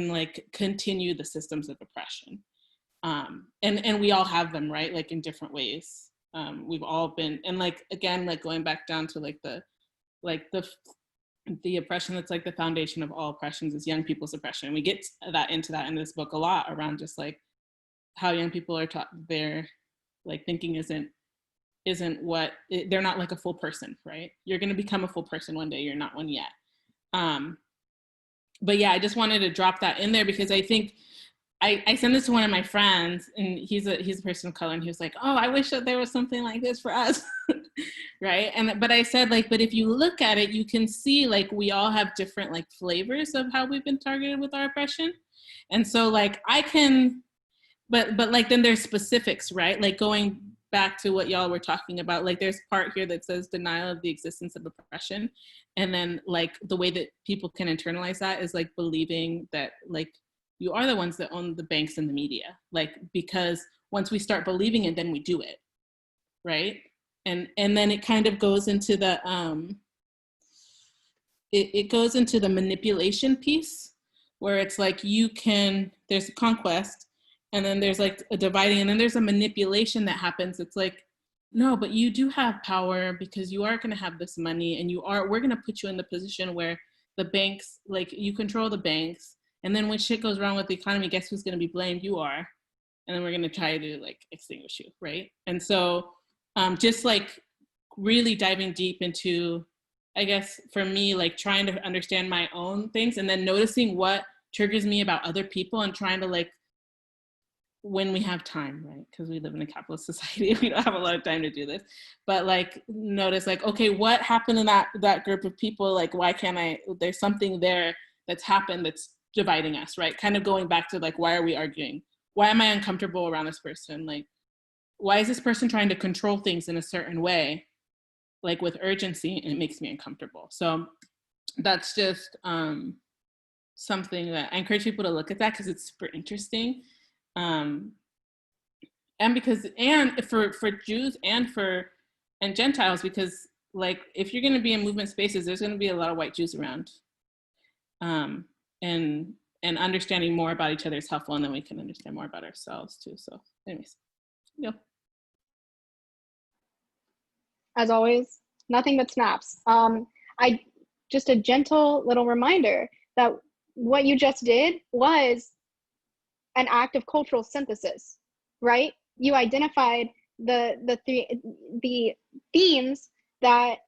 like continue the systems of oppression. And we all have them, right? Like in different ways. We've all been, and like, again, like going back down to like the oppression that's like the foundation of all oppressions is young people's oppression. We get into that in this book a lot, around just like how young people are taught their like thinking isn't what, they're not like a full person, right? You're going to become a full person one day, you're not one yet. But yeah, I just wanted to drop that in there because I think I sent this to one of my friends, and he's a person of color, and he was like, oh, I wish that there was something like this for us. Right? But I said, like, but if you look at it, you can see like we all have different like flavors of how we've been targeted with our oppression. And so like I can, but like then there's specifics, right? Like going back to what y'all were talking about, like there's part here that says denial of the existence of oppression. And then like the way that people can internalize that is like believing that like you are the ones that own the banks and the media, like, because once we start believing it, then we do it, right? And then it kind of goes into the, it goes into the manipulation piece, where it's like there's a conquest, and then there's like a dividing, and then there's a manipulation that happens. It's like, no, but you do have power because you are gonna have this money, and we're gonna put you in the position where the banks, like you control the banks, And then when shit goes wrong with the economy, guess who's going to be blamed? You are. And then we're going to try to like extinguish you, right? And so just like really diving deep into, I guess for me, like trying to understand my own things and then noticing what triggers me about other people and trying to like, when we have time, right? Because we live in a capitalist society, we don't have a lot of time to do this, but like notice like, okay, what happened in that group of people? Like, why can't there's something there that's happened that's dividing us, right? Kind of going back to like, why are we arguing? Why am I uncomfortable around this person? Like, why is this person trying to control things in a certain way, like with urgency, and it makes me uncomfortable. So that's just something that I encourage people to look at that because it's super interesting. And for Jews and Gentiles, because like if you're going to be in movement spaces, there's going to be a lot of white Jews around, and understanding more about each other is helpful, and then we can understand more about ourselves too. So anyways, yeah. As always, nothing but snaps. Just a gentle little reminder that what you just did was an act of cultural synthesis, right? You identified the themes that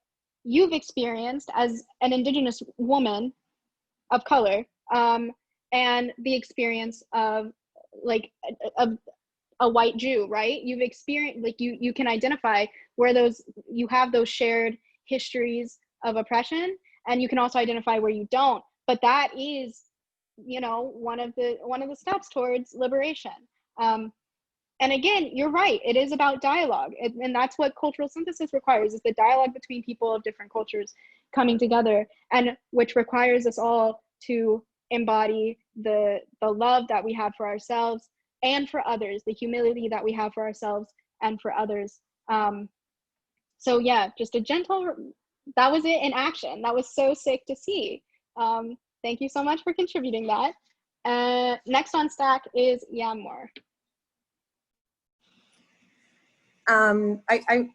you've experienced as an Indigenous woman of color, and the experience of like a white Jew, right? You've experienced, like you can identify where you have those shared histories of oppression, and you can also identify where you don't. But that is, one of the steps towards liberation. And again, you're right, it is about dialogue, and that's what cultural synthesis requires, is the dialogue between people of different cultures coming together, and which requires us all to embody the love that we have for ourselves and for others, the humility that we have for ourselves and for others. So yeah, just a gentle, that was it in action. That was so sick to see. Thank you so much for contributing that. Next on stack is Yamor. I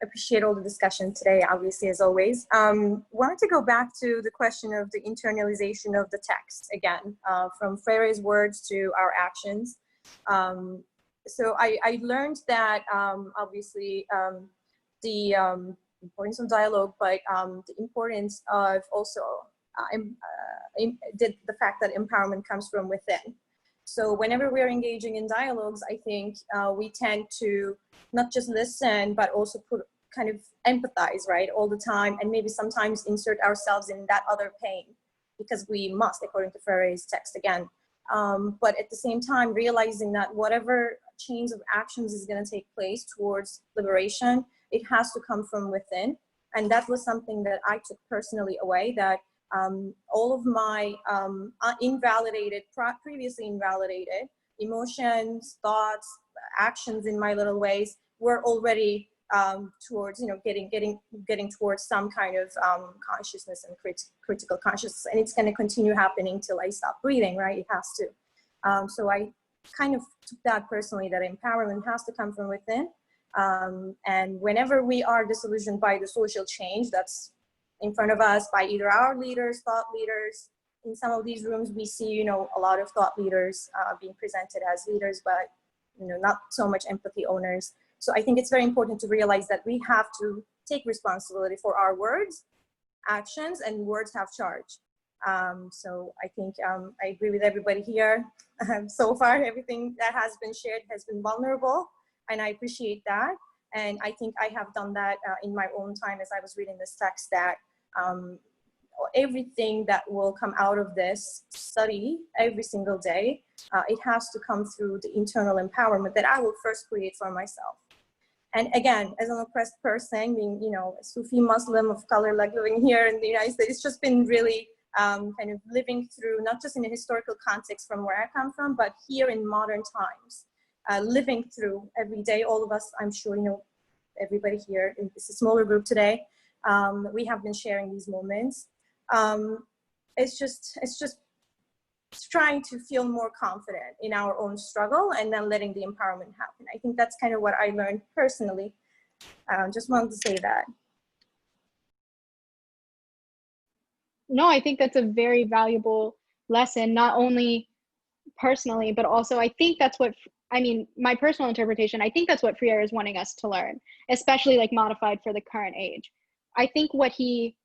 appreciate all the discussion today, obviously, as always. Wanted to go back to the question of the internalization of the text again, from Freire's words to our actions. So I learned that obviously the importance of dialogue, but the importance of also the fact that empowerment comes from within. So whenever we're engaging in dialogues, I think we tend to not just listen, but also kind of empathize, right, all the time, and maybe sometimes insert ourselves in that other pain, because we must, according to Freire's text again. But at the same time, realizing that whatever change of actions is going to take place towards liberation, it has to come from within. And that was something that I took personally away, that all of my previously invalidated emotions, thoughts, actions in my little ways were already towards, getting towards some kind of consciousness and critical consciousness. And it's going to continue happening till I stop breathing, right? It has to. So I kind of took that personally, that empowerment has to come from within. And whenever we are disillusioned by the social change that's in front of us, by either our leaders, thought leaders, in some of these rooms we see, a lot of thought leaders being presented as leaders, but not so much empathy owners. So I think it's very important to realize that we have to take responsibility for our words, actions, and words have charge. So I think I agree with everybody here. So far, everything that has been shared has been vulnerable, and I appreciate that. And I think I have done that in my own time as I was reading this text, that everything that will come out of this study every single day, it has to come through the internal empowerment that I will first create for myself. And again, as an oppressed person, being, a Sufi Muslim of color, like living here in the United States, it's just been really kind of living through, not just in a historical context from where I come from, but here in modern times, living through every day. All of us, I'm sure, everybody here, it's a smaller group today, we have been sharing these moments. It's just trying to feel more confident in our own struggle and then letting the empowerment happen. I think that's kind of what I learned personally. Just wanted to say that. No, I think that's a very valuable lesson, not only personally, but also I think that's what, my personal interpretation, I think that's what Freire is wanting us to learn, especially like modified for the current age. I think what he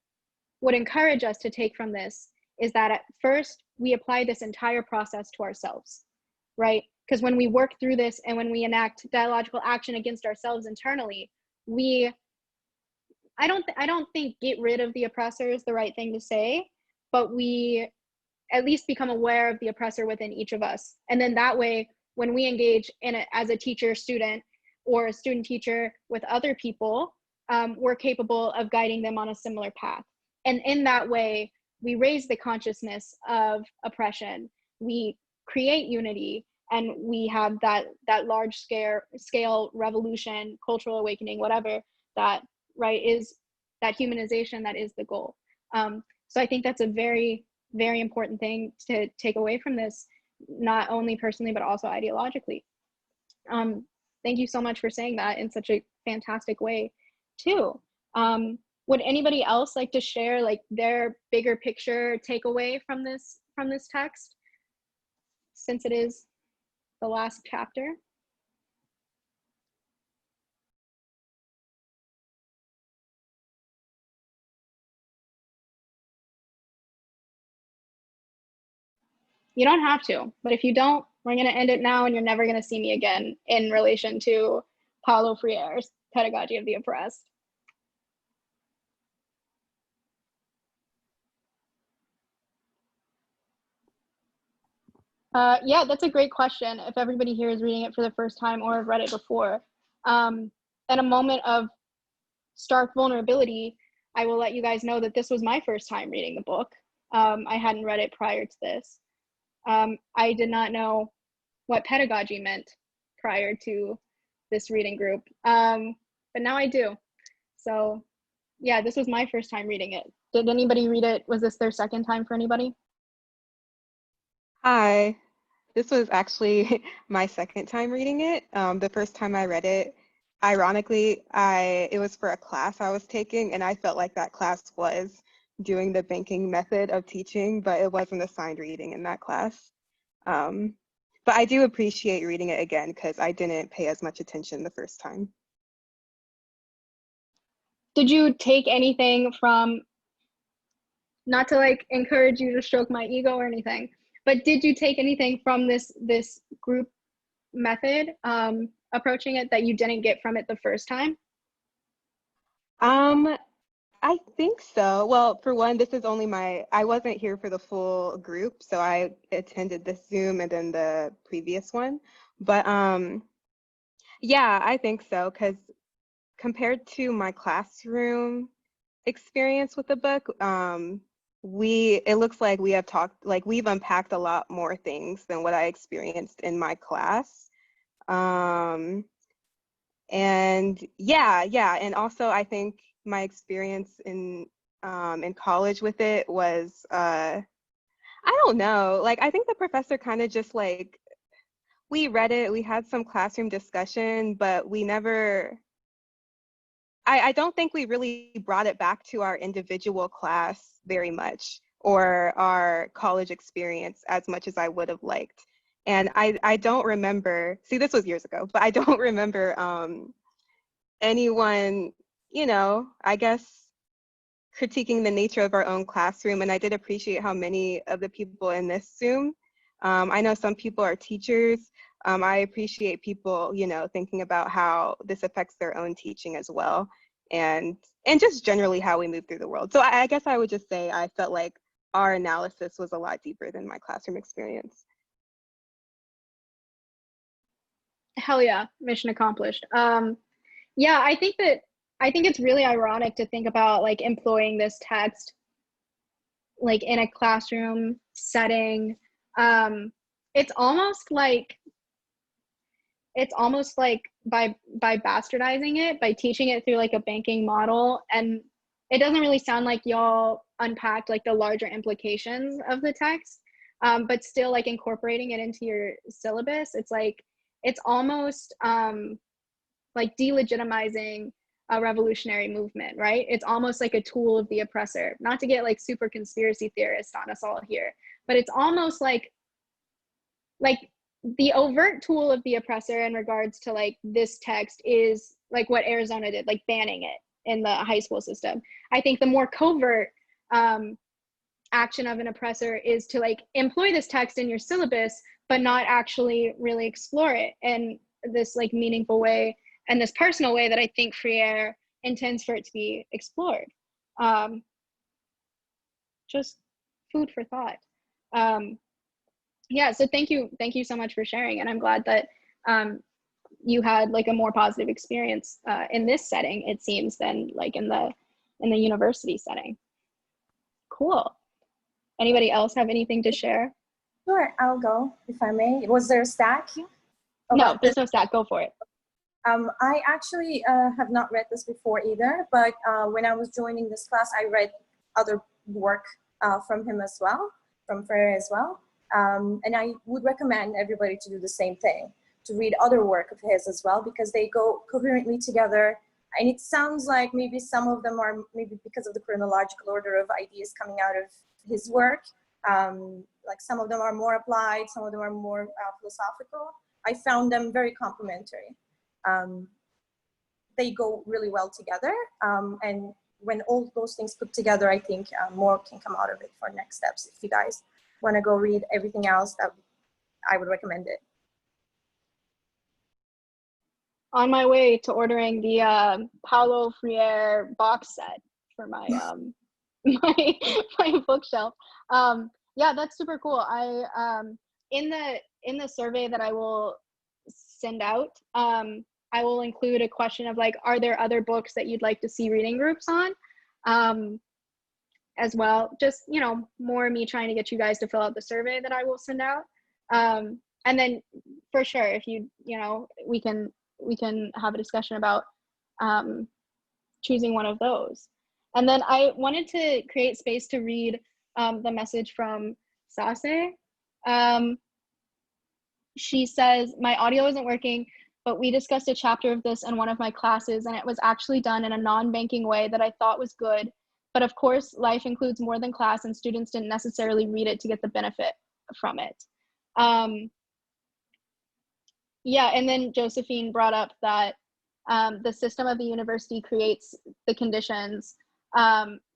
would encourage us to take from this is that at first we apply this entire process to ourselves, right? Because when we work through this and when we enact dialogical action against ourselves internally, I don't think get rid of the oppressor is the right thing to say, but we at least become aware of the oppressor within each of us. And then that way, when we engage in it as a teacher student or a student teacher with other people, we're capable of guiding them on a similar path. And in that way, we raise the consciousness of oppression, we create unity, and we have that large scale revolution, cultural awakening, whatever, that, right, is that humanization that is the goal. So I think that's a very, very important thing to take away from this, not only personally, but also ideologically. Thank you so much for saying that in such a fantastic way too. Would anybody else like to share like their bigger picture takeaway from this text, since it is the last chapter? You don't have to, but if you don't, we're going to end it now and you're never going to see me again in relation to Paulo Freire's Pedagogy of the Oppressed. Yeah, that's a great question. If everybody here is reading it for the first time or have read it before, in a moment of stark vulnerability, I will let you guys know that this was my first time reading the book. I hadn't read it prior to this. I did not know what pedagogy meant prior to this reading group, but now I do. So yeah, this was my first time reading it. Did anybody read it? Was this their second time for anybody? Hi, this was actually my second time reading it. The first time I read it, ironically, it was for a class I was taking, and I felt like that class was doing the banking method of teaching, but it wasn't assigned reading in that class. But I do appreciate reading it again because I didn't pay as much attention the first time. Did you take anything from, not to like encourage you to stroke my ego or anything, but did you take anything from this group method approaching it that you didn't get from it the first time? I think so. Well, for one, this is only I wasn't here for the full group, so I attended the Zoom and then the previous one. But yeah, I think so, because compared to my classroom experience with the book, it looks like we've unpacked a lot more things than what I experienced in my class. And yeah, and also I think my experience in college with it was I don't know, like I think the professor kind of just like, we read it, we had some classroom discussion, but we never, I don't think we really brought it back to our individual class very much, or our college experience as much as I would have liked. And I don't remember, see, this was years ago, but I don't remember anyone, I guess, critiquing the nature of our own classroom. And I did appreciate how many of the people in this Zoom, I know some people are teachers. I appreciate people, thinking about how this affects their own teaching as well. And just generally how we move through the world. So I guess I would just say I felt like our analysis was a lot deeper than my classroom experience. Hell yeah, mission accomplished. Yeah, I think it's really ironic to think about like employing this text like in a classroom setting. It's almost like by bastardizing it, by teaching it through like a banking model, and it doesn't really sound like y'all unpacked like the larger implications of the text, but still like incorporating it into your syllabus. It's almost like delegitimizing a revolutionary movement, right? It's almost like a tool of the oppressor. Not to get like super conspiracy theorist on us all here, but it's almost like the overt tool of the oppressor in regards to like this text is like what Arizona did, like banning it in the high school system. I think the more covert action of an oppressor is to like employ this text in your syllabus, but not actually really explore it in this like meaningful way and this personal way that I think Freire intends for it to be explored. Just food for thought. Yeah, so thank you so much for sharing, and I'm glad that you had like a more positive experience in this setting, it seems, than like in the university setting. Cool. Anybody else have anything to share? Sure, I'll go if I may. Was there a stack? No, there's no stack. Go for it. I actually have not read this before either, but when I was joining this class, I read other work from him as well, from Freire as well. And I would recommend everybody to do the same thing, to read other work of his as well, because they go coherently together. And it sounds like maybe some of them are maybe because of the chronological order of ideas coming out of his work. Like some of them are more applied, some of them are more philosophical. I found them very complementary. They go really well together. And when all those things put together, I think more can come out of it for next steps. If you guys want to go read everything else, I would recommend it. On my way to ordering the Paulo Freire box set for my my bookshelf. Yeah, that's super cool. I in the survey that I will send out, I will include a question of like, are there other books that you'd like to see reading groups on? As well, just, you know, more me trying to get you guys to fill out the survey that I will send out. And then for sure, if you know, we can have a discussion about choosing one of those. And then I wanted to create space to read the message from Sase. She says, my audio isn't working, but we discussed a chapter of this in one of my classes, and it was actually done in a non-banking way that I thought was good. But of course, life includes more than class, and students didn't necessarily read it to get the benefit from it. Yeah, and then Josephine brought up that the system of the university creates the conditions,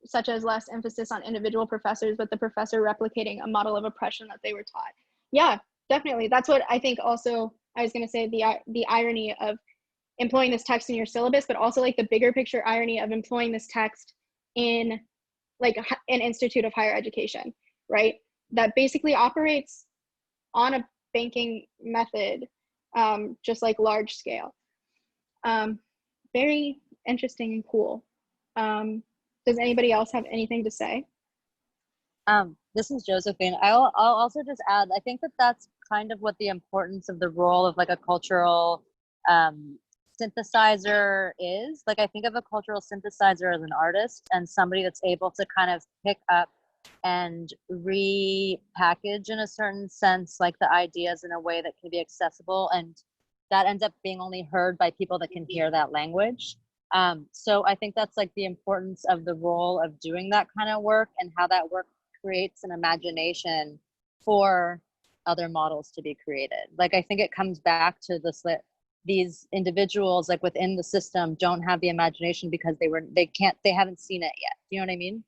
such as less emphasis on individual professors, but the professor replicating a model of oppression that they were taught. Yeah, definitely. That's what I think also, I was gonna say, the irony of employing this text in your syllabus, but also like the bigger picture irony of employing this text in like an institute of higher education, right? That basically operates on a banking method, just like large scale. Very interesting and cool. Does anybody else have anything to say? This is Josephine. I'll also just add, I think that that's kind of what the importance of the role of like a cultural synthesizer is. Like, I think of a cultural synthesizer as an artist and somebody that's able to kind of pick up and repackage in a certain sense, like the ideas in a way that can be accessible, and that ends up being only heard by people that can hear that language. So I think that's like the importance of the role of doing that kind of work, and how that work creates an imagination for other models to be created. Like, I think it comes back to this, these individuals like within the system don't have the imagination because they haven't seen it yet. Do you know what I mean?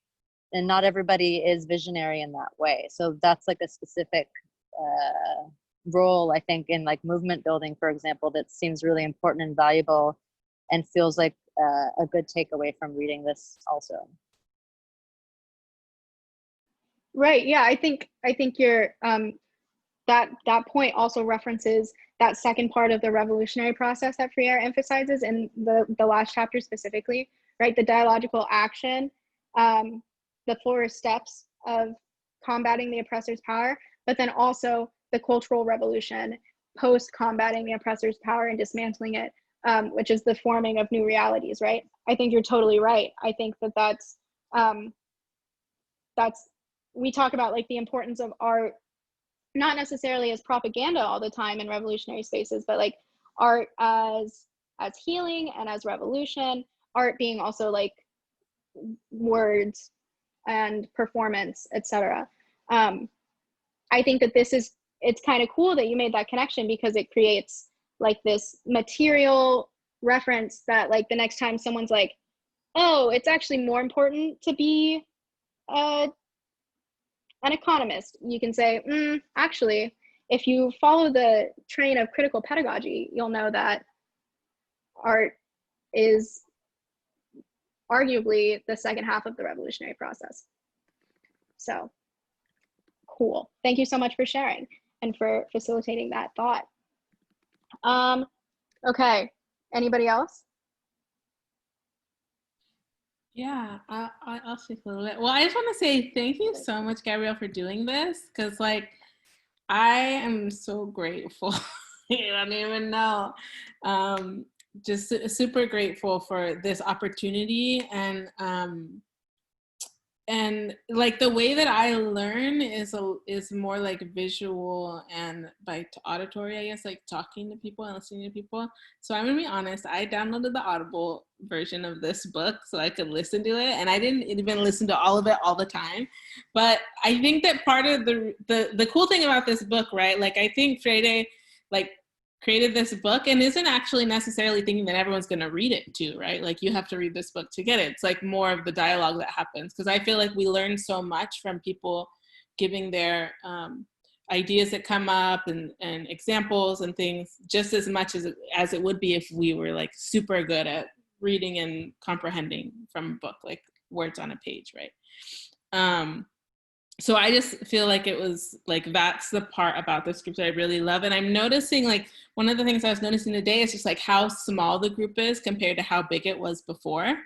And not everybody is visionary in that way. So that's like a specific role, I think, in like movement building, for example, that seems really important and valuable, and feels like a good takeaway from reading this also. Right. Yeah, I think you're that point also references that second part of the revolutionary process that Freire emphasizes in the last chapter specifically, right? The dialogical action, the 4 steps of combating the oppressor's power, but then also the cultural revolution post combating the oppressor's power and dismantling it, which is the forming of new realities, right? I think you're totally right. I think that's we talk about like the importance of art, not necessarily as propaganda all the time in revolutionary spaces, but like art as healing and as revolution, art being also like words and performance, etc. I think that it's kind of cool that you made that connection, because it creates like this material reference that like the next time someone's like, oh, it's actually more important to be an economist, you can say, actually, if you follow the train of critical pedagogy, you'll know that art is arguably the second half of the revolutionary process. So cool. Thank you so much for sharing and for facilitating that thought. Okay, anybody else? Yeah, I'll speak a little bit. Well, I just want to say thank you so much, Gabrielle, for doing this, because like I am so grateful. You don't even know. Just super grateful for this opportunity, and like the way that I learn is more like visual and by auditory, I guess, like talking to people and listening to people. So I'm gonna be honest, I downloaded the Audible version of this book so I could listen to it, and I didn't even listen to all of it all the time. But I think that part of the cool thing about this book, right? Like I think Freire like created this book and isn't actually necessarily thinking that everyone's going to read it too, right? Like you have to read this book to get it. It's like more of the dialogue that happens, because I feel like we learn so much from people giving their ideas that come up and examples and things, just as much as it would be if we were like super good at reading and comprehending from a book, like words on a page, right? So I just feel like it was like, that's the part about this group that I really love. And I'm noticing like, one of the things I was noticing today is just like how small the group is compared to how big it was before,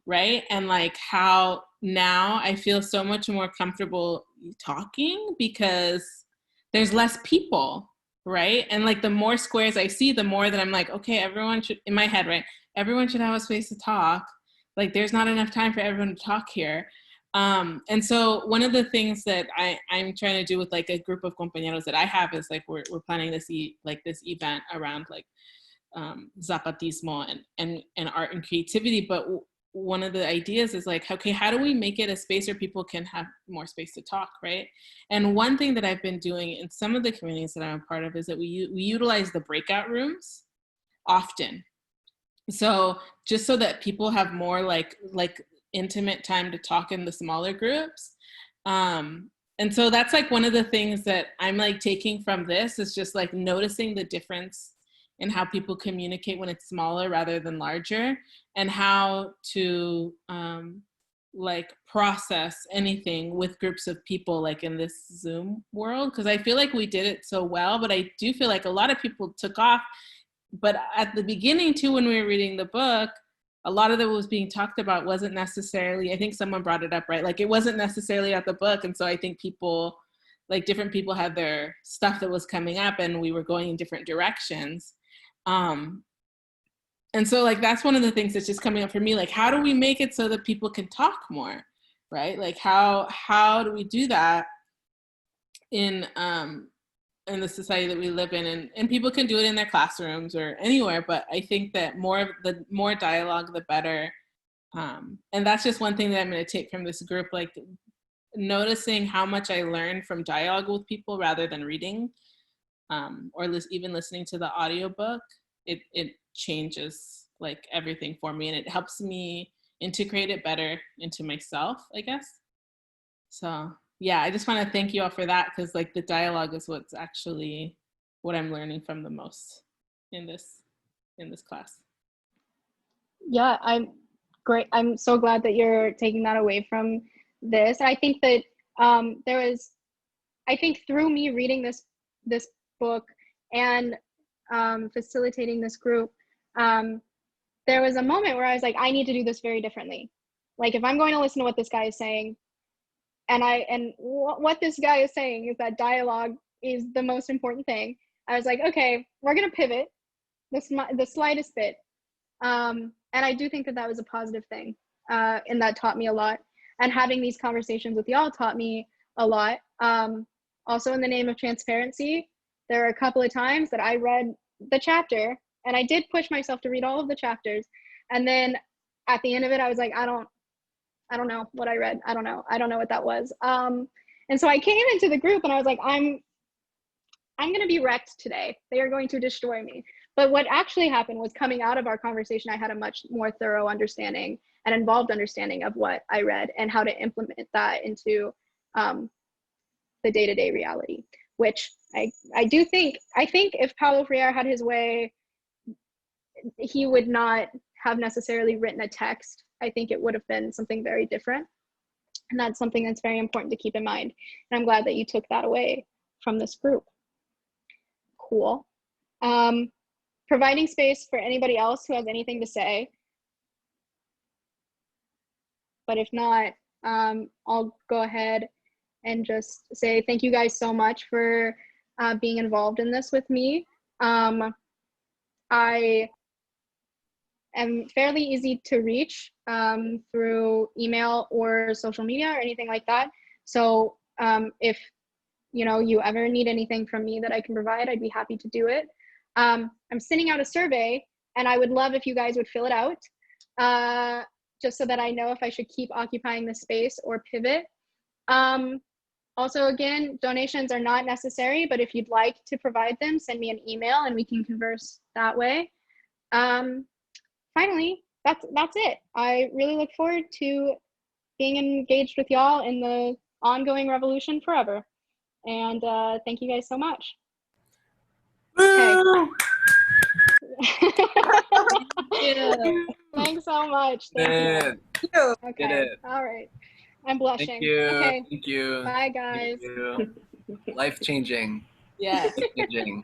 right? And like how now I feel so much more comfortable talking because there's less people, right? And like the more squares I see, the more that I'm like, okay, everyone should, in my head, right? Everyone should have a space to talk. Like there's not enough time for everyone to talk here. And so one of the things that I'm trying to do with like a group of compañeros that I have is like, we're planning this event around like Zapatismo and art and creativity. But one of the ideas is like, okay, how do we make it a space where people can have more space to talk, right? And one thing that I've been doing in some of the communities that I'm a part of is that we utilize the breakout rooms often. So just so that people have more like intimate time to talk in the smaller groups. And so that's like one of the things that I'm like taking from this is just like noticing the difference in how people communicate when it's smaller rather than larger, and how to like process anything with groups of people like in this Zoom world. Because I feel like we did it so well, but I do feel like a lot of people took off. But at the beginning too, when we were reading the book, a lot of that was being talked about wasn't necessarily, I think someone brought it up, right? Like it wasn't necessarily at the book. And so I think people, like different people had their stuff that was coming up and we were going in different directions. And so like, that's one of the things that's just coming up for me. Like, how do we make it so that people can talk more, right? Like how do we do that in the society that we live in, and people can do it in their classrooms or anywhere, but I think that the more dialogue, the better. And that's just one thing that I'm going to take from this group, like noticing how much I learn from dialogue with people rather than reading, or even listening to the audiobook. It changes like everything for me, and it helps me integrate it better into myself, I guess. So yeah, I just want to thank you all for that, because like the dialogue is what's actually what I'm learning from the most in this class. Yeah, I'm great. I'm so glad that you're taking that away from this. I think that I think through me reading this book and facilitating this group, there was a moment where I was like, I need to do this very differently. Like if I'm going to listen to what this guy is saying, and what this guy is saying is that dialogue is the most important thing. I was like, okay, we're gonna pivot the slightest bit, and I do think that was a positive thing, and that taught me a lot. And having these conversations with y'all taught me a lot. Also, in the name of transparency, there are a couple of times that I read the chapter, and I did push myself to read all of the chapters, and then at the end of it, I was like, I don't know what I read. I don't know what that was. And And so I came into the group and I was like, I'm going to be wrecked today. They are going to destroy me. But what actually happened was, coming out of our conversation, I had a much more thorough understanding and involved understanding of what I read and how to implement that into the day-to-day reality, which I think if Paulo Freire had his way, he would not have necessarily written a text. I think it would have been something very different. And that's something that's very important to keep in mind. And I'm glad that you took that away from this group. Cool. Providing space for anybody else who has anything to say. But if not, I'll go ahead and just say thank you guys so much for being involved in this with me. I am fairly easy to reach through email or social media or anything like that. So if you ever need anything from me that I can provide, I'd be happy to do it. I'm sending out a survey, and I would love if you guys would fill it out, just so that I know if I should keep occupying the space or pivot. Also, again, donations are not necessary, but if you'd like to provide them, send me an email and we can converse that way. Finally, that's it. I really look forward to being engaged with y'all in the ongoing revolution forever. And thank you guys so much. Okay. Thanks so much. Thank you. Okay. All right. I'm blushing. Thank you. Okay. Thank you. Bye, guys. Thank you. Life changing. Yes. Life changing.